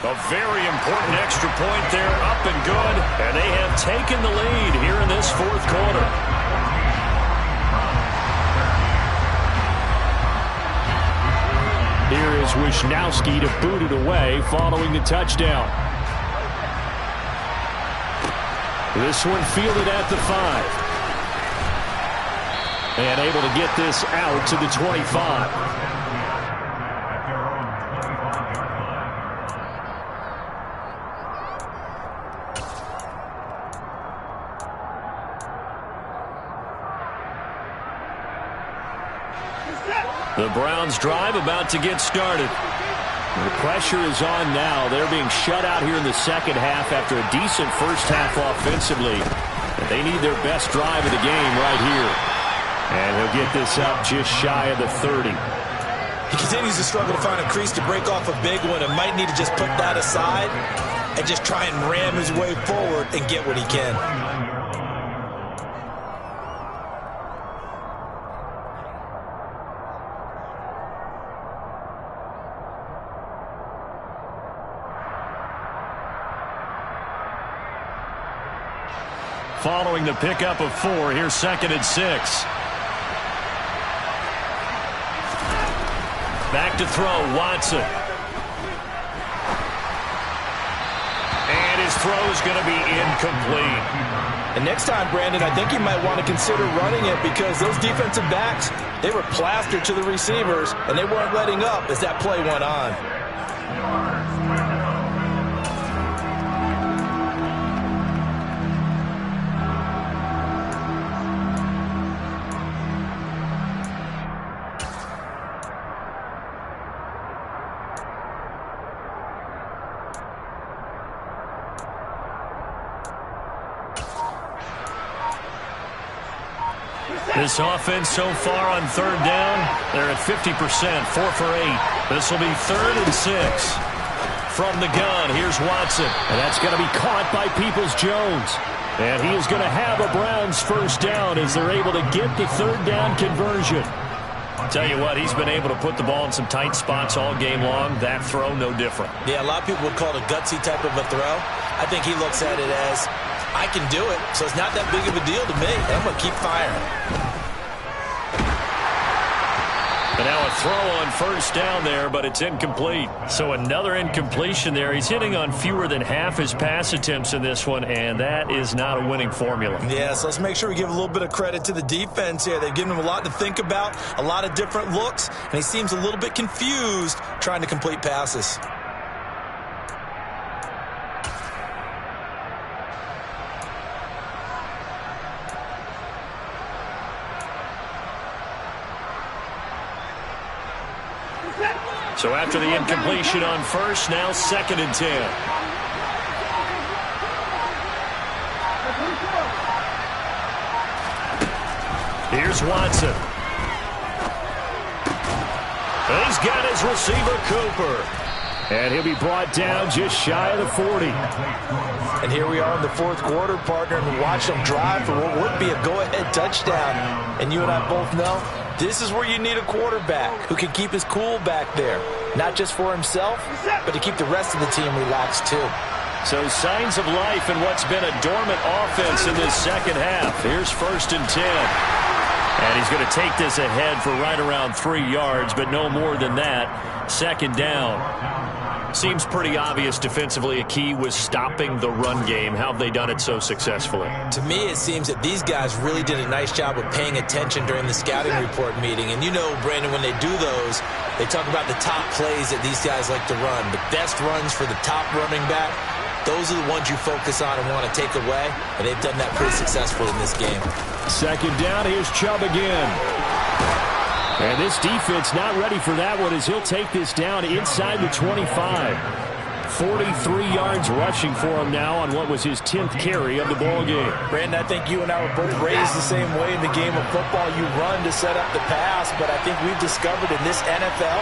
Speaker 1: A very important extra point there, up and good, and they have taken the lead here in this 4th quarter.
Speaker 3: Here is Wisnowski to boot it away following the touchdown. This one fielded at the 5. And able to get this out to the 25.
Speaker 1: The Browns drive about to get started.
Speaker 3: The pressure is on now. They're being shut out here in the second half after a decent first half offensively. They need their best drive of the game right here. And he'll get this up just shy of the 30.
Speaker 2: He continues to struggle to find a crease to break off a big one and might need to just put that aside and just try and ram his way forward and get what he can.
Speaker 1: Following the pickup of 4, here's 2nd and 6. Back to throw, Watson. And his throw is going to be incomplete.
Speaker 2: And next time, Brandon, I think he might want to consider running it because those defensive backs, they were plastered to the receivers, and they weren't letting up as that play went on.
Speaker 1: This offense so far on 3rd down, they're at 50%, 4 for 8. This will be 3rd and 6. From the gun, here's Watson.
Speaker 3: And that's going to be caught by Peoples-Jones. And he is going to have a Browns first down as they're able to get the 3rd down conversion.
Speaker 1: Tell you what, he's been able to put the ball in some tight spots all game long. That throw, no different.
Speaker 2: Yeah, a lot of people would call it a gutsy type of a throw. I think he looks at it as, I can do it, so it's not that big of a deal to me. I'm going to keep firing.
Speaker 1: And now a throw on first down there, but it's incomplete. So another incompletion there. He's hitting on fewer than half his pass attempts in this one, and that is not a winning formula.
Speaker 2: Yeah, so let's make sure we give a little bit of credit to the defense here. They've given him a lot to think about, a lot of different looks, and he seems a little bit confused trying to complete passes.
Speaker 1: So after the incompletion on first, now 2nd and 10. Here's Watson. He's got his receiver, Cooper.
Speaker 3: And he'll be brought down just shy of the 40.
Speaker 2: And here we are in the 4th quarter, partner, and we watch them drive for what would be a go-ahead touchdown. And you and I both know this is where you need a quarterback who can keep his cool back there. Not just for himself, but to keep the rest of the team relaxed too.
Speaker 1: So signs of life in what's been a dormant offense in this second half. Here's 1st and 10. And he's going to take this ahead for right around 3 yards, but no more than that. 2nd down. Seems pretty obvious defensively a key was stopping the run game. How have they done it so successfully?
Speaker 2: To me, it seems that these guys really did a nice job of paying attention during the scouting report meeting. And you know, Brandon, when they do those, they talk about the top plays that these guys like to run. The best runs for the top running back, those are the ones you focus on and want to take away. And they've done that pretty successfully in this game.
Speaker 3: 2nd down, here's Chubb again. And this defense not ready for that one as he'll take this down inside the 25. 43 yards rushing for him now on what was his 10th carry of the ball game.
Speaker 4: Brandon, I think you and I were both raised the same way in the game of football. You run to set up the pass, but I think we've discovered in this NFL,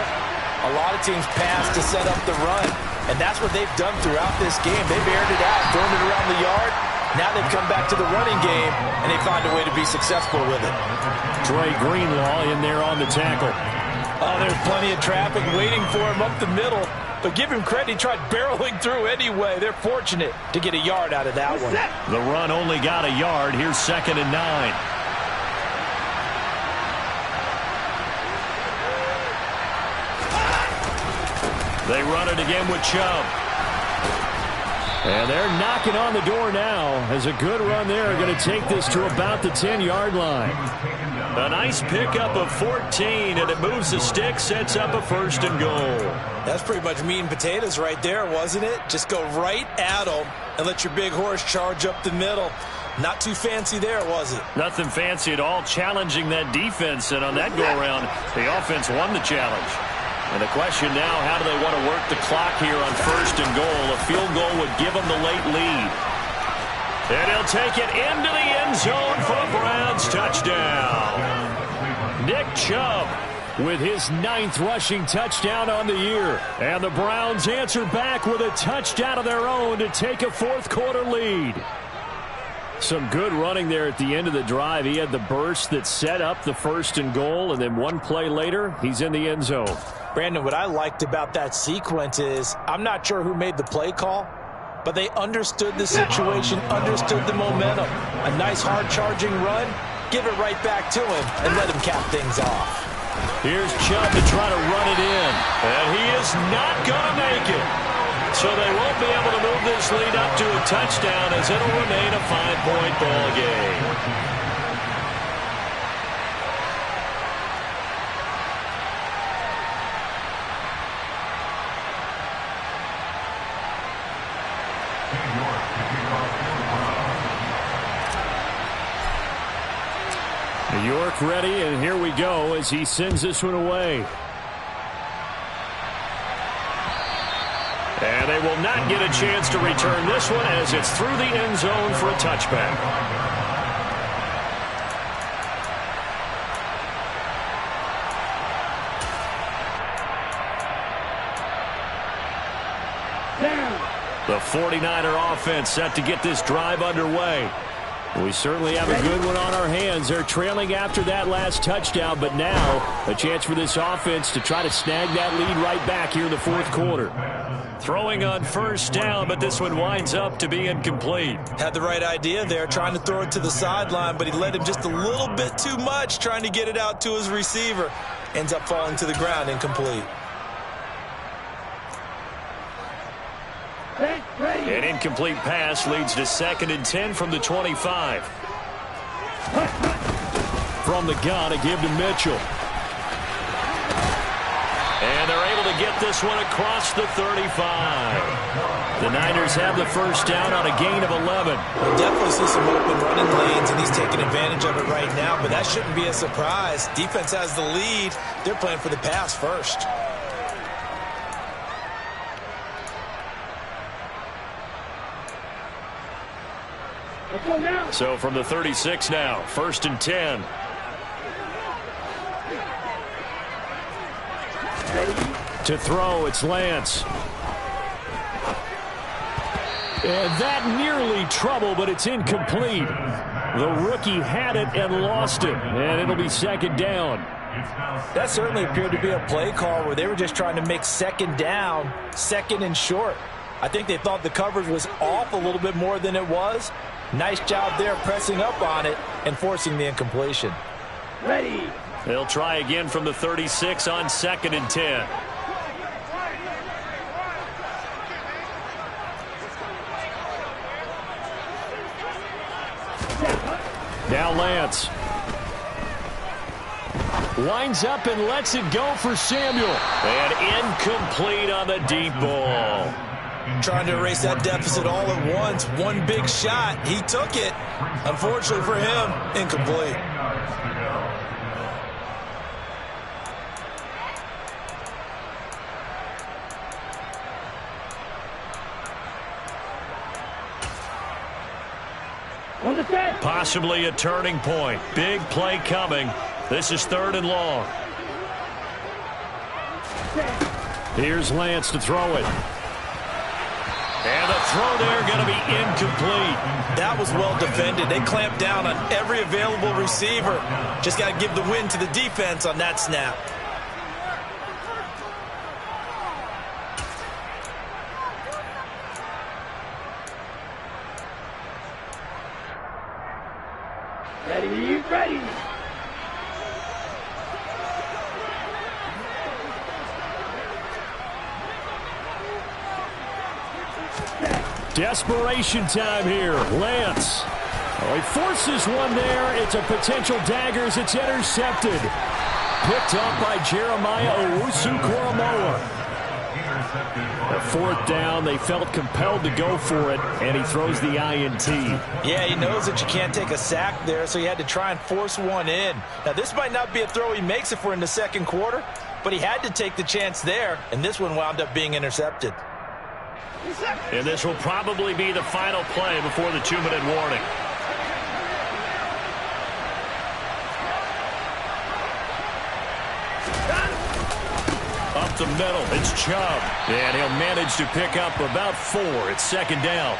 Speaker 4: a lot of teams pass to set up the run, and that's what they've done throughout this game. They've aired it out, thrown it around the yard. Now they've come back to the running game, and they find a way to be successful with it.
Speaker 3: Trey Greenlaw in there on the tackle.
Speaker 4: Oh, there's plenty of traffic waiting for him up the middle. But give him credit, he tried barreling through anyway. They're fortunate to get a yard out of that one.
Speaker 1: The run only got a yard. Here's 2nd and 9. They run it again with Chubb.
Speaker 3: And they're knocking on the door now as a good run there. Going to take this to about the 10-yard line.
Speaker 1: A nice pickup of 14, and it moves the stick, sets up a 1st and goal.
Speaker 2: That's pretty much meat and potatoes right there, wasn't it? Just go right at them and let your big horse charge up the middle. Not too fancy there, was it?
Speaker 1: Nothing fancy at all, challenging that defense, and on that go-around, the offense won the challenge. And the question now, how do they want to work the clock here on 1st and goal? A field goal would give them the late lead. And he'll take it into the end zone for a Browns touchdown.
Speaker 3: Nick Chubb with his 9th rushing touchdown on the year. And the Browns answer back with a touchdown of their own to take a 4th quarter lead. Some good running there at the end of the drive. He had the burst that set up the 1st and goal, and then one play later, he's in the end zone.
Speaker 4: Brandon, what I liked about that sequence is I'm not sure who made the play call, but they understood the situation, understood the momentum. A nice hard-charging run, give it right back to him, and let him cap things off.
Speaker 3: Here's Chubb to try to run it in.
Speaker 1: And he is not going to make it. So they won't be able to move this lead up to a touchdown as it'll remain a 5-point ball game.
Speaker 3: New York ready, and here we go as he sends this one away.
Speaker 1: And they will not get a chance to return this one as it's through the end zone for a touchback. The 49er offense set to get this drive underway.
Speaker 3: We certainly have a good one on our hands. They're trailing after that last touchdown, but now a chance for this offense to try to snag that lead right back here in the 4th quarter.
Speaker 1: Throwing on 1st down, but this one winds up to be incomplete.
Speaker 2: Had the right idea there, trying to throw it to the sideline, but he let him just a little bit too much, trying to get it out to his receiver. Ends up falling to the ground, incomplete.
Speaker 1: An incomplete pass leads to 2nd and 10 from the 25.
Speaker 3: From the gun, a give to Mitchell.
Speaker 1: And they're able to get this one across the 35. The Niners have the 1st down on a gain of 11.
Speaker 2: We'll definitely see some open running lanes, and he's taking advantage of it right now, but that shouldn't be a surprise. Defense has the lead. They're playing for the pass first.
Speaker 1: So from the 36 now, 1st and 10.
Speaker 3: To throw, it's Lance. And that nearly trouble, but it's incomplete. The rookie had it and lost it, and it'll be 2nd down.
Speaker 4: That certainly appeared to be a play call where they were just trying to make 2nd down, 2nd and short. I think they thought the coverage was off a little bit more than it was. Nice job there pressing up on it and forcing the incompletion.
Speaker 1: Ready. They'll try again from the 36 on 2nd and 10.
Speaker 3: Now Lance. Winds up and lets it go for Samuel.
Speaker 1: And incomplete on the deep ball.
Speaker 2: Trying to erase that deficit all at once. One big shot. He took it. Unfortunately for him, incomplete.
Speaker 1: Possibly a turning point. Big play coming. This is 3rd and long.
Speaker 3: Here's Lance to throw it.
Speaker 1: And the throw there going to be incomplete.
Speaker 2: That was well defended. They clamped down on every available receiver. Just got to give the win to the defense on that snap.
Speaker 5: Ready.
Speaker 3: Desperation time here. Lance. Oh, he forces one there. It's a potential dagger as it's intercepted. Picked up by Jeremiah Owusu-Koramoah. A 4th down, they felt compelled to go for it, and he throws the INT.
Speaker 4: Yeah, he knows that you can't take a sack there, so he had to try and force one in. Now, this might not be a throw he makes if we're in the 2nd quarter, but he had to take the chance there, and this one wound up being intercepted.
Speaker 1: And this will probably be the final play before the 2-minute warning. Up the middle, it's Chubb. And he'll manage to pick up about 4. It's 2nd down.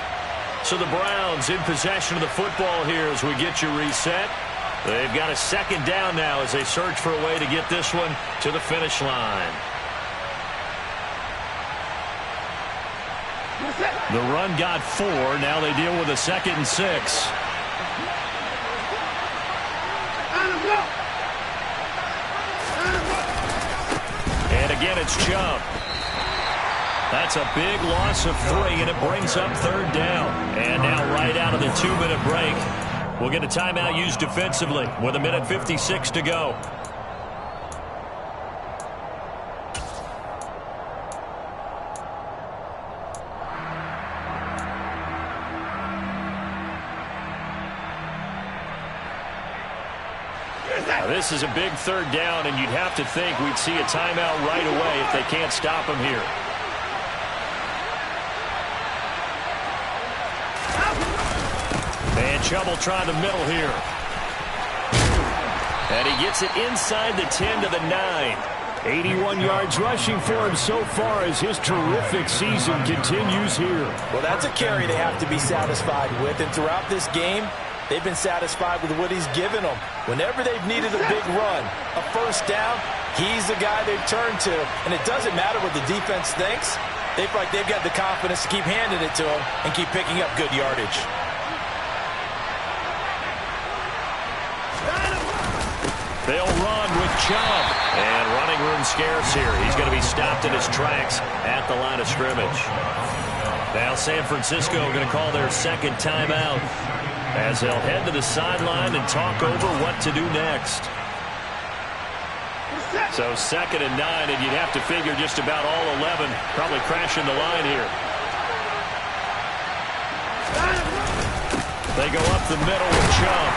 Speaker 1: So the Browns in possession of the football here as we get you reset. They've got a 2nd down now as they search for a way to get this one to the finish line. The run got 4. Now they deal with a 2nd and 6. And again, it's Chubb. That's a big loss of 3, and it brings up 3rd down. And now right out of the 2-minute break, we'll get a timeout used defensively with 1:56 to go. Now, this is a big 3rd down, and you'd have to think we'd see a timeout right away if they can't stop him here. And Chubb will try the middle here. And he gets it inside the 10 to the 9.
Speaker 3: 81 yards rushing for him so far as his terrific season continues here.
Speaker 4: Well, that's a carry they have to be satisfied with, and throughout this game, they've been satisfied with what he's given them. Whenever they've needed a big run, a 1st down, he's the guy they've turned to. And it doesn't matter what the defense thinks. They feel like they've got the confidence to keep handing it to him and keep picking up good yardage.
Speaker 1: They'll run with Chubb. And running room scarce here. He's going to be stopped in his tracks at the line of scrimmage. Now San Francisco going to call their 2nd timeout as they'll head to the sideline and talk over what to do next. So 2nd and 9, and you'd have to figure just about all 11 probably crashing the line here. They go up the middle with Chubb.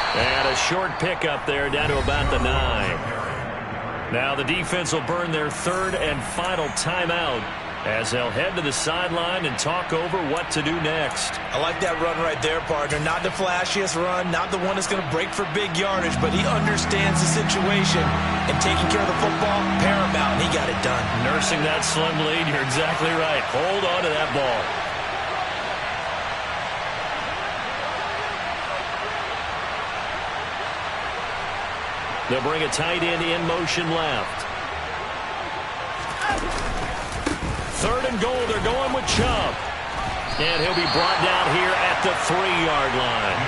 Speaker 1: And a short pickup there down to about the 9. Now the defense will burn their 3rd and final timeout as they'll head to the sideline and talk over what to do next.
Speaker 2: I like that run right there, partner. Not the flashiest run, not the one that's going to break for big yardage, but he understands the situation, and taking care of the football, paramount, and he got it done.
Speaker 1: Nursing that slim lead, you're exactly right. Hold on to that ball. They'll bring a tight end in motion left. 3rd and goal, they're going with Chubb. And he'll be brought down here at the 3-yard line.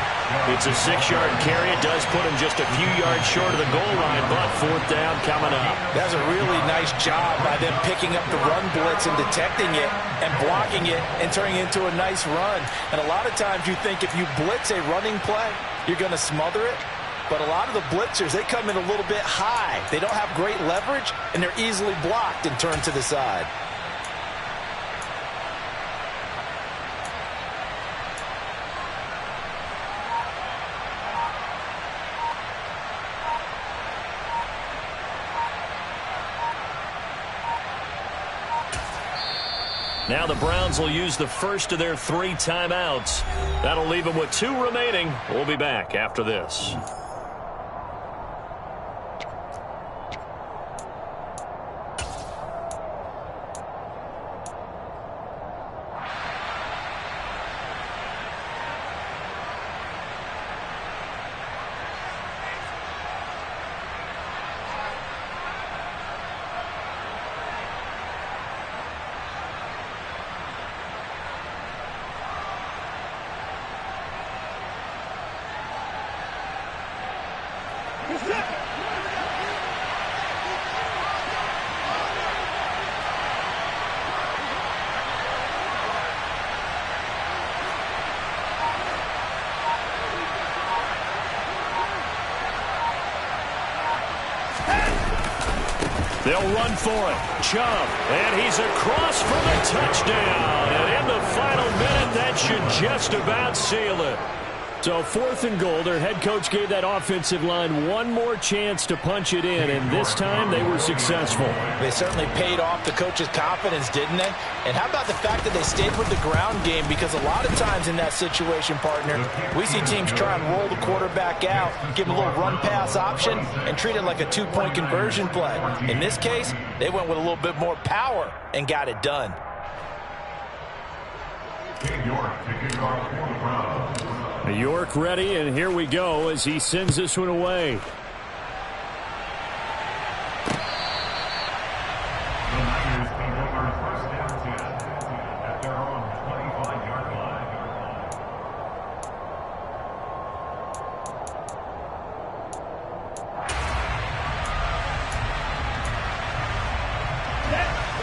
Speaker 1: It's a 6-yard carry. It does put him just a few yards short of the goal line, but 4th down coming up.
Speaker 4: That's a really nice job by them picking up the run blitz and detecting it and blocking it and turning it into a nice run. And a lot of times you think if you blitz a running play, you're going to smother it. But a lot of the blitzers, they come in a little bit high. They don't have great leverage, and they're easily blocked and turned to the side.
Speaker 1: Now the Browns will use the first of their 3 timeouts. That'll leave them with 2 remaining. We'll be back after this. They'll run for it. Chubb. And he's across for the touchdown. And in the final minute, that should just about seal it.
Speaker 3: So 4th and goal, their head coach gave that offensive line one more chance to punch it in, and this time they were successful.
Speaker 4: They certainly paid off the coach's confidence, didn't they? And how about the fact that they stayed with the ground game? Because a lot of times in that situation, partner, we see teams try and roll the quarterback out, give him a little run-pass option, and treat it like a 2-point conversion play. In this case, they went with a little bit more power and got it done.
Speaker 3: York ready, and here we go as he sends this one away.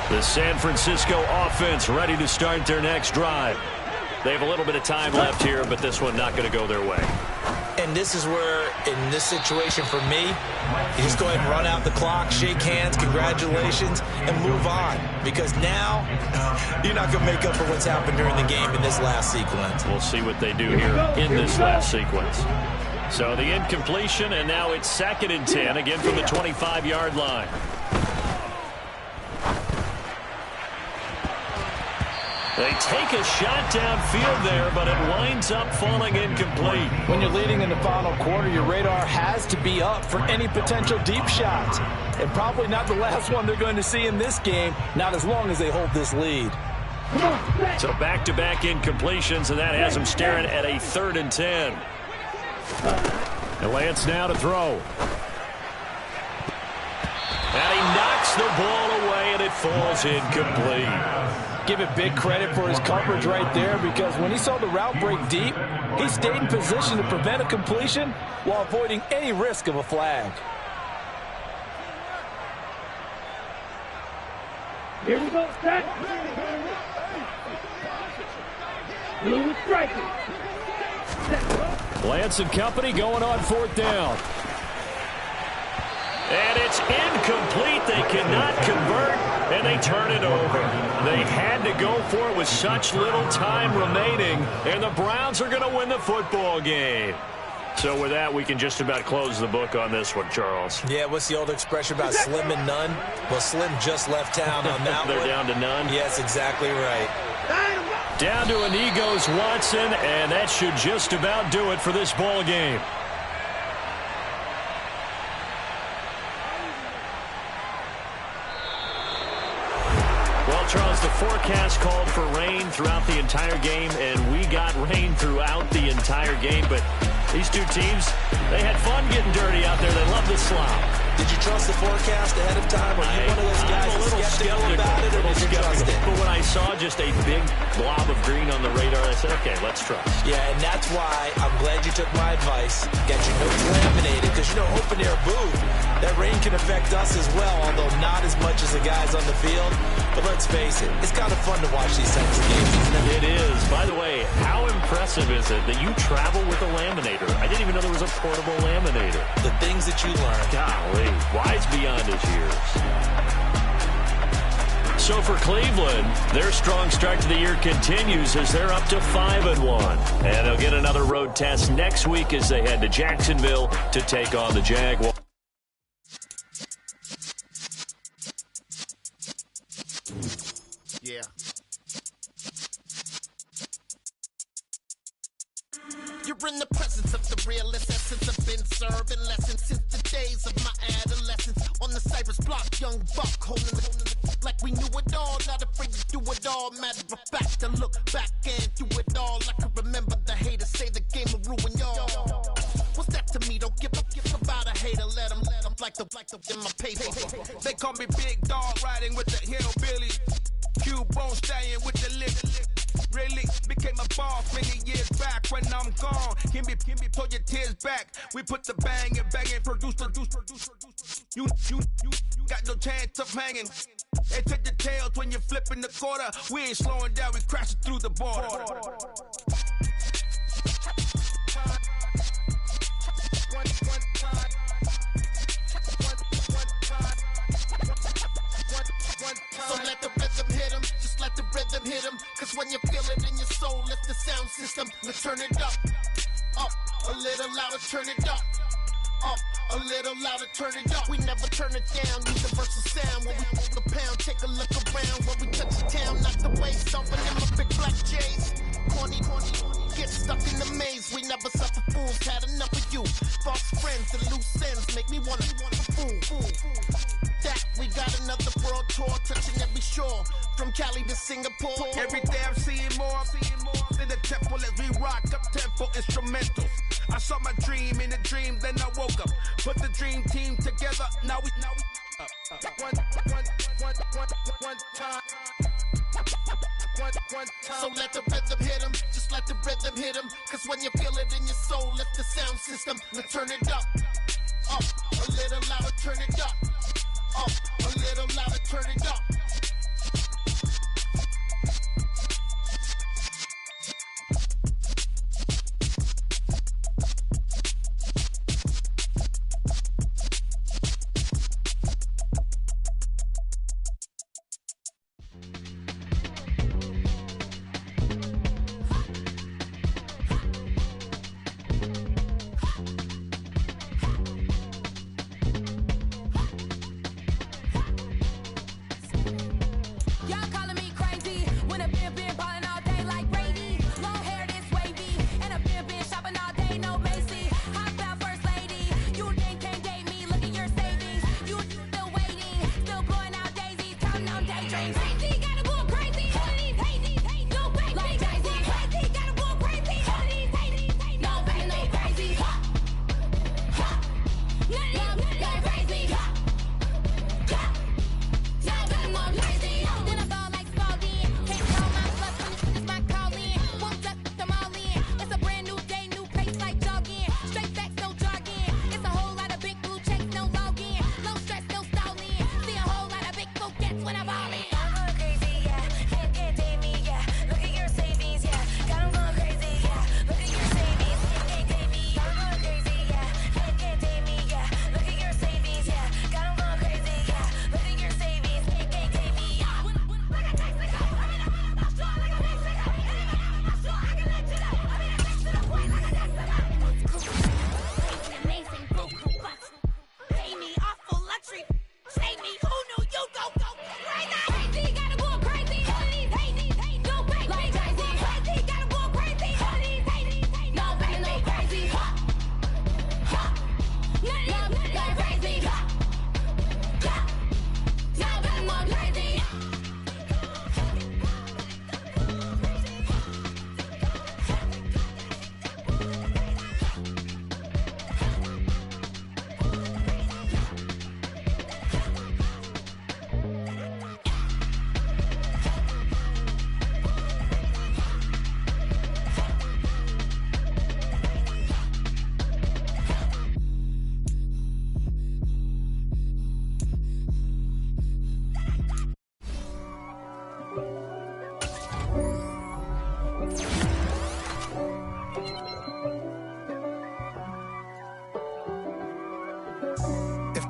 Speaker 1: The San Francisco offense ready to start their next drive. They have a little bit of time left here, but this one not going to go their way.
Speaker 4: And this is where, in this situation for me, you just go ahead and run out the clock, shake hands, congratulations, and move on. Because now, you're not going to make up for what's happened during the game in this last sequence.
Speaker 1: We'll see what they do here in this last sequence. So the incompletion, and now it's 2nd and 10, again from the 25-yard line. They take a shot downfield there, but it winds up falling incomplete.
Speaker 4: When you're leading in the final quarter, your radar has to be up for any potential deep shots. And probably not the last one they're going to see in this game, not as long as they hold this lead.
Speaker 1: So back-to-back incompletions, and that has them staring at a 3rd and 10.
Speaker 3: And Lance now to throw.
Speaker 1: And he knocks the ball away, and it falls incomplete.
Speaker 4: Give it big credit for his coverage right there, because when he saw the route break deep, he stayed in position to prevent a completion while avoiding any risk of a flag.
Speaker 5: Here we go, set. Blue striking.
Speaker 3: Lance and company going on 4th down.
Speaker 1: And it's incomplete. They cannot convert, and they turn it over. They had to go for it with such little time remaining, and the Browns are going to win the football game. So with that, we can just about close the book on this one, Charles.
Speaker 4: Yeah, what's the old expression about slim and none? Well, Slim just left town on that
Speaker 1: They're
Speaker 4: one.
Speaker 1: down to none?
Speaker 4: Yes, exactly right.
Speaker 1: Down to a knee goes Watson, and that should just about do it for this ball game. Charles, the forecast called for rain throughout the entire game, and we got rain throughout the entire game. But these two teams, they had fun getting dirty out there. They love the slop.
Speaker 4: Did you trust the forecast ahead of time? Or are you one of those guys
Speaker 1: I'm a little skeptical about it, or did you trust it? But when I saw just a big blob of green on the radar, I said, okay, let's trust.
Speaker 4: Yeah, and that's why I'm glad you took my advice. Get your notes laminated, because, you know, open air booth, that rain can affect us as well, although not as much as the guys on the field. But let's face it, it's kind of fun to watch these types of games, isn't it?
Speaker 1: It is. By the way, how impressive is it that you travel with a laminator? I didn't even know there was a portable laminator.
Speaker 4: The things that you learn.
Speaker 1: Golly, wise beyond his years. So for Cleveland, their strong start to the year continues as they're up to 5-1. And they'll get another road test next week as they head to Jacksonville to take on the Jaguars.
Speaker 6: Yeah. You're in the presence of the realest essence. I've been serving lessons since the days of my adolescence. On the Cypress block, young buck holding it like we knew it all. Not afraid to do it all. Matter of fact, to look back and do it all. I can remember the haters say the game will ruin y'all. What's that to me? Don't give about a hater. Let them like the in my paper.
Speaker 7: They call me Big Dog, riding with the hillbilly. Q-Bone stallion with the lip. Really became a boss many years back. When I'm gone, can be pull your tears back. We put the bang and produce. You got no chance of hanging. They take the tails when you're flipping the quarter. We ain't slowing down, we crashing through the border.
Speaker 6: So let the rhythm hit him, just let the rhythm hit him. Cause when you feel it in your soul, lift the sound system. Let's turn it up, a little louder, turn it up, a little louder, turn it up. We never turn it down, universal sound. When we move the pound, take a look around. When we touch the town, knock the waist, stomping in my big black J's. Corny, get stuck in the maze. We never suffer fools, had enough of you. False friends and loose ends make me wanna fool. That we got another world tour, touching every shore, from Cali to Singapore.
Speaker 7: Every day I'm seeing more in the temple as we rock up tempo instrumentals. I saw my dream in a dream, then I woke up. Put the dream team together, now we one time.
Speaker 6: So let the rhythm hit him, just let the rhythm hit him. Cause when you feel it in your soul, lift the sound system. Now turn it up, a little louder, turn it up, a little louder, turn it up.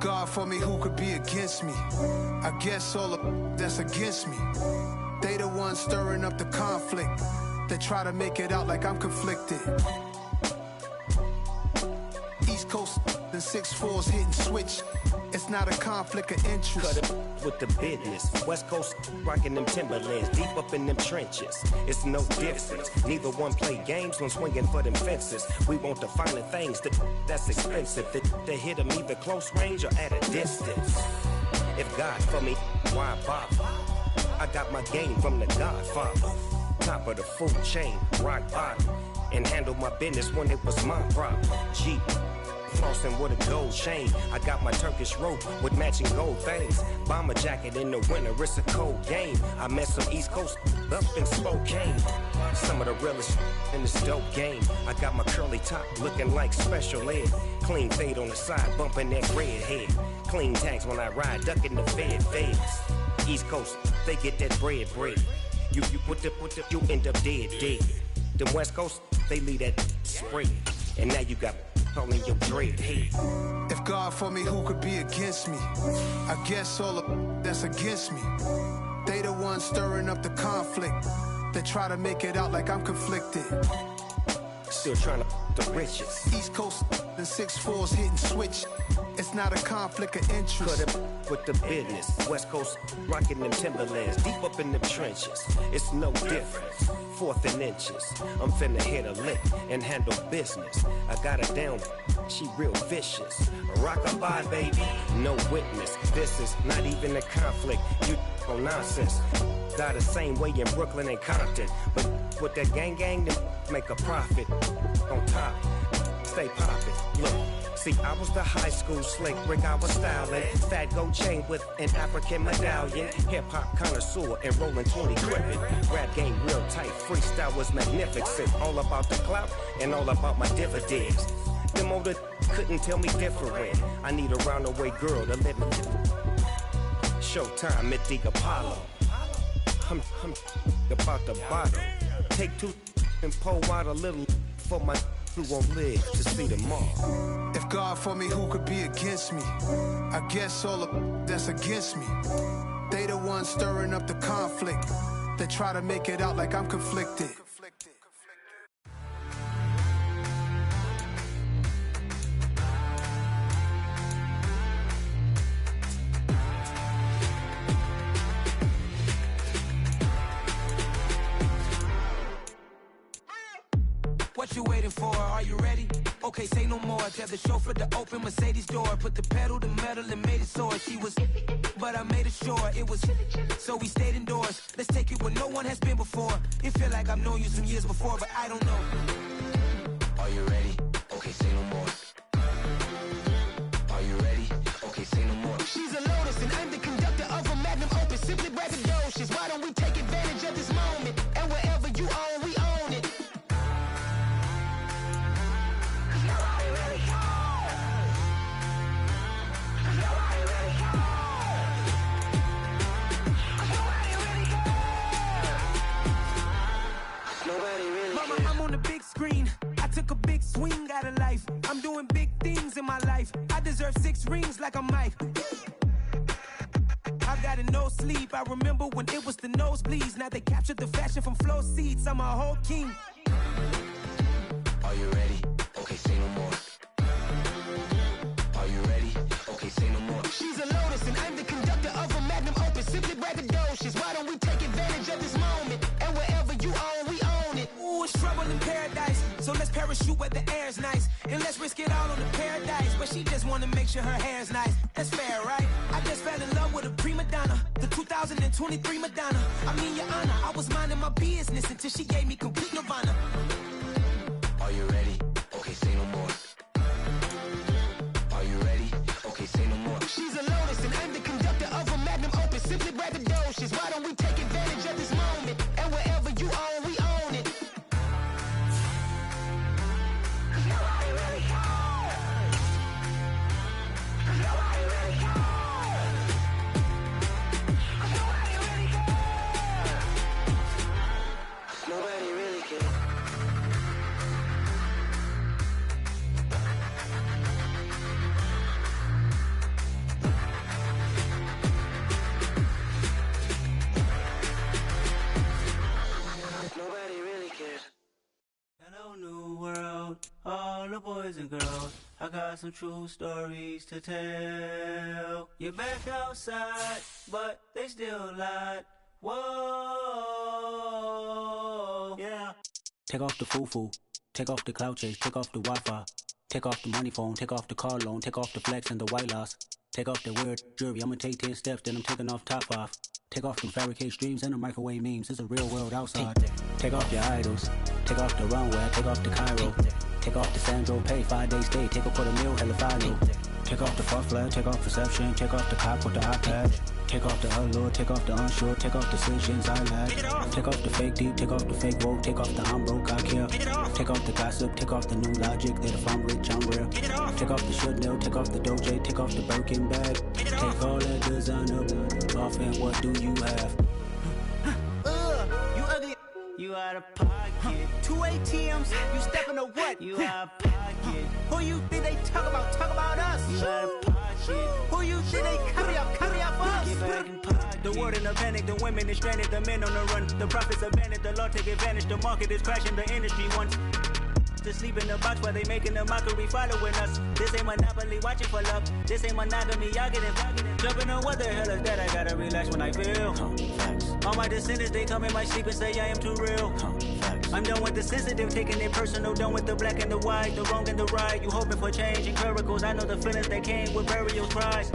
Speaker 8: God for me, who could be against me? I guess all the that's against me. They the ones stirring up the conflict. They try to make it out like I'm conflicted. East Coast, the 6'4's hitting switch. It's not a conflict of interest.
Speaker 9: Cut it with the business. West Coast rocking them Timberlands, deep up in them trenches. It's no difference. Neither one play games when swinging for them fences. We want the finer things that's expensive. They hit them either close range or at a distance. If God for me, why bother? I got my game from the Godfather. Top of the food chain, rock bottom. And handle my business when it was my problem. Jeep, flossing with a gold chain. I got my Turkish rope with matching gold things. Bomber jacket in the winter, it's a cold game. I met some East Coast up in Spokane. Some of the realest in this dope game. I got my curly top looking like special ed. Clean fade on the side, bumping that red head. Clean tags when I ride, ducking the feds. East Coast, they get that bread. You put the, you end up dead. Them West Coast, they leave that spray. And now you got calling your dread head.
Speaker 8: If God for me, who could be against me? I guess all of that's against me. They the ones stirring up the conflict. They try to make it out like I'm conflicted.
Speaker 9: Still trying to the riches.
Speaker 8: East Coast and 6'4s hitting switch. It's not a conflict of interest.
Speaker 9: Cut it with the business. West Coast rocking them Timberlands, deep up in them trenches. It's no difference. 4th and inches. I'm finna hit a lick and handle business. I got her down, she real vicious. Rock-a-bye, baby, no witness. This is not even a conflict. You on nonsense. Got the same way in Brooklyn and Compton. But with that gang, then make a profit. On top, stay poppin'. Look. See, I was the high school slick Rick, I was styling. Fat gold chain with an African medallion. Hip-hop connoisseur and rolling 20 gripping. Rap game real tight, freestyle was magnificent. All about the clout and all about my dividends. Them older couldn't tell me different. I need a round-the-way girl to let me. Showtime at the Apollo. I'm about the bottle. Take 2 and pour out a little for my who won't live to see tomorrow.
Speaker 8: If God for me, who could be against me? I guess all of that's against me. They the ones stirring up the conflict. They try to make it out like I'm conflicted.
Speaker 10: What you waiting for? Are you ready? Okay, say no more. Tell the chauffeur to open Mercedes door. Put the pedal to metal and made it soar. She was, but I made it sure it was. So we stayed indoors. Let's take it where no one has been before. It feel like I've known you some years before, but I don't know. Are you ready? Okay, say no more. Are you ready? Okay, say no more. She's a Lotus and I'm the conductor of a Magnum Opus. Simply braggadocious. Why don't we take advantage of this moment? And wherever you own, we own it. Screen. I took a big swing out of life. I'm doing big things in my life. I deserve 6 rings like I'm Mike. I've got no sleep. I remember when it was the nosebleeds. Now they captured the fashion from flow seats. I'm a whole king. Are you ready? Okay, say no more. Are you ready? Okay, say no more. She's a Lotus and I'm the conductor of a Magnum Opus. Simply braggadocious. Why don't we take advantage of this moment? And wherever you own, we own it. Ooh, it's trouble in paradise. So let's parachute where the air's nice. And let's risk it all on the paradise. But she just wanna make sure her hair's nice. That's fair, right? I just fell in love with a prima donna. The 2023 Madonna. I mean, your honor, I was minding my business until she gave me complete nirvana. Are you ready? Okay, say no more. Are you ready? Okay, say no more. She's a Lotus and I'm the conductor of a Magnum Opus. Simply braggadocious. Why don't we take advantage of this moment? And wherever you own, we own it. Nobody really cares. Nobody really cares. Hello, new world. Oh,
Speaker 11: all the boys and girls, I got some true stories to tell. You're back outside, but they still lied. Whoa, yeah. Take off the foo-foo, take off the cloud chase, take off the Wi-Fi, take off the money phone, take off the car loan, take off the flex and the white loss. Take off the weird jewelry, I'ma take 10 steps, then I'm taking off top 5. Take off them fabricate streams and the microwave memes, it's a real world outside. Take off your idols, take off the runway, take off the Cairo. Take off the Sandro pay, 5-day stay, take a quarter meal, hella final. Take off the fuck flag, take off perception, take off the cop with the iPad. Take off the allure, take off the unsure, take off decisions I lack. Take off the fake deep, take off the fake woke, take off the I'm broke, I care. Take off the gossip, take off the new logic that if I'm rich, I'm real. Take off the should know, take off the Doja, take off the Birkin bag. Take all that designer off and what do you have? You ugly, you out of pocket. 2 ATMs, you stepping to what? You out of pocket. Who you think they talk about us? You out of pocket. Who you think they carry up for us? Get back in pocket. The world in a panic, the women is stranded, the men on the run. The profits abandoned, the law take advantage, the market is crashing, the industry wants to sleep in the box while they making a mockery following us. This ain't monopoly, watching for love. This ain't monogamy, y'all getting jumping on what the hell is that? I gotta relax when I feel. All my descendants, they come in my sleep and say I am too real. I'm done with the sensitive, taking it personal. Done with the black and the white, the wrong and the right. You hoping for change and miracles. I know the feelings that came with burial cries.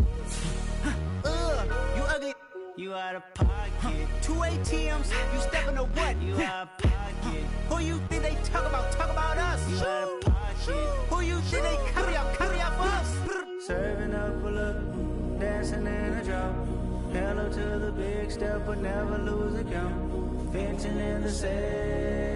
Speaker 11: You ugly, you out of pocket. 2 ATMs, you stepping to what? You out of pocket. Who you think they talk about us? You out of pocket. Who you think they carry up for us? Serving up a look, dancing in a drop. Hello to the big step, but never lose a count. Venting in the sand.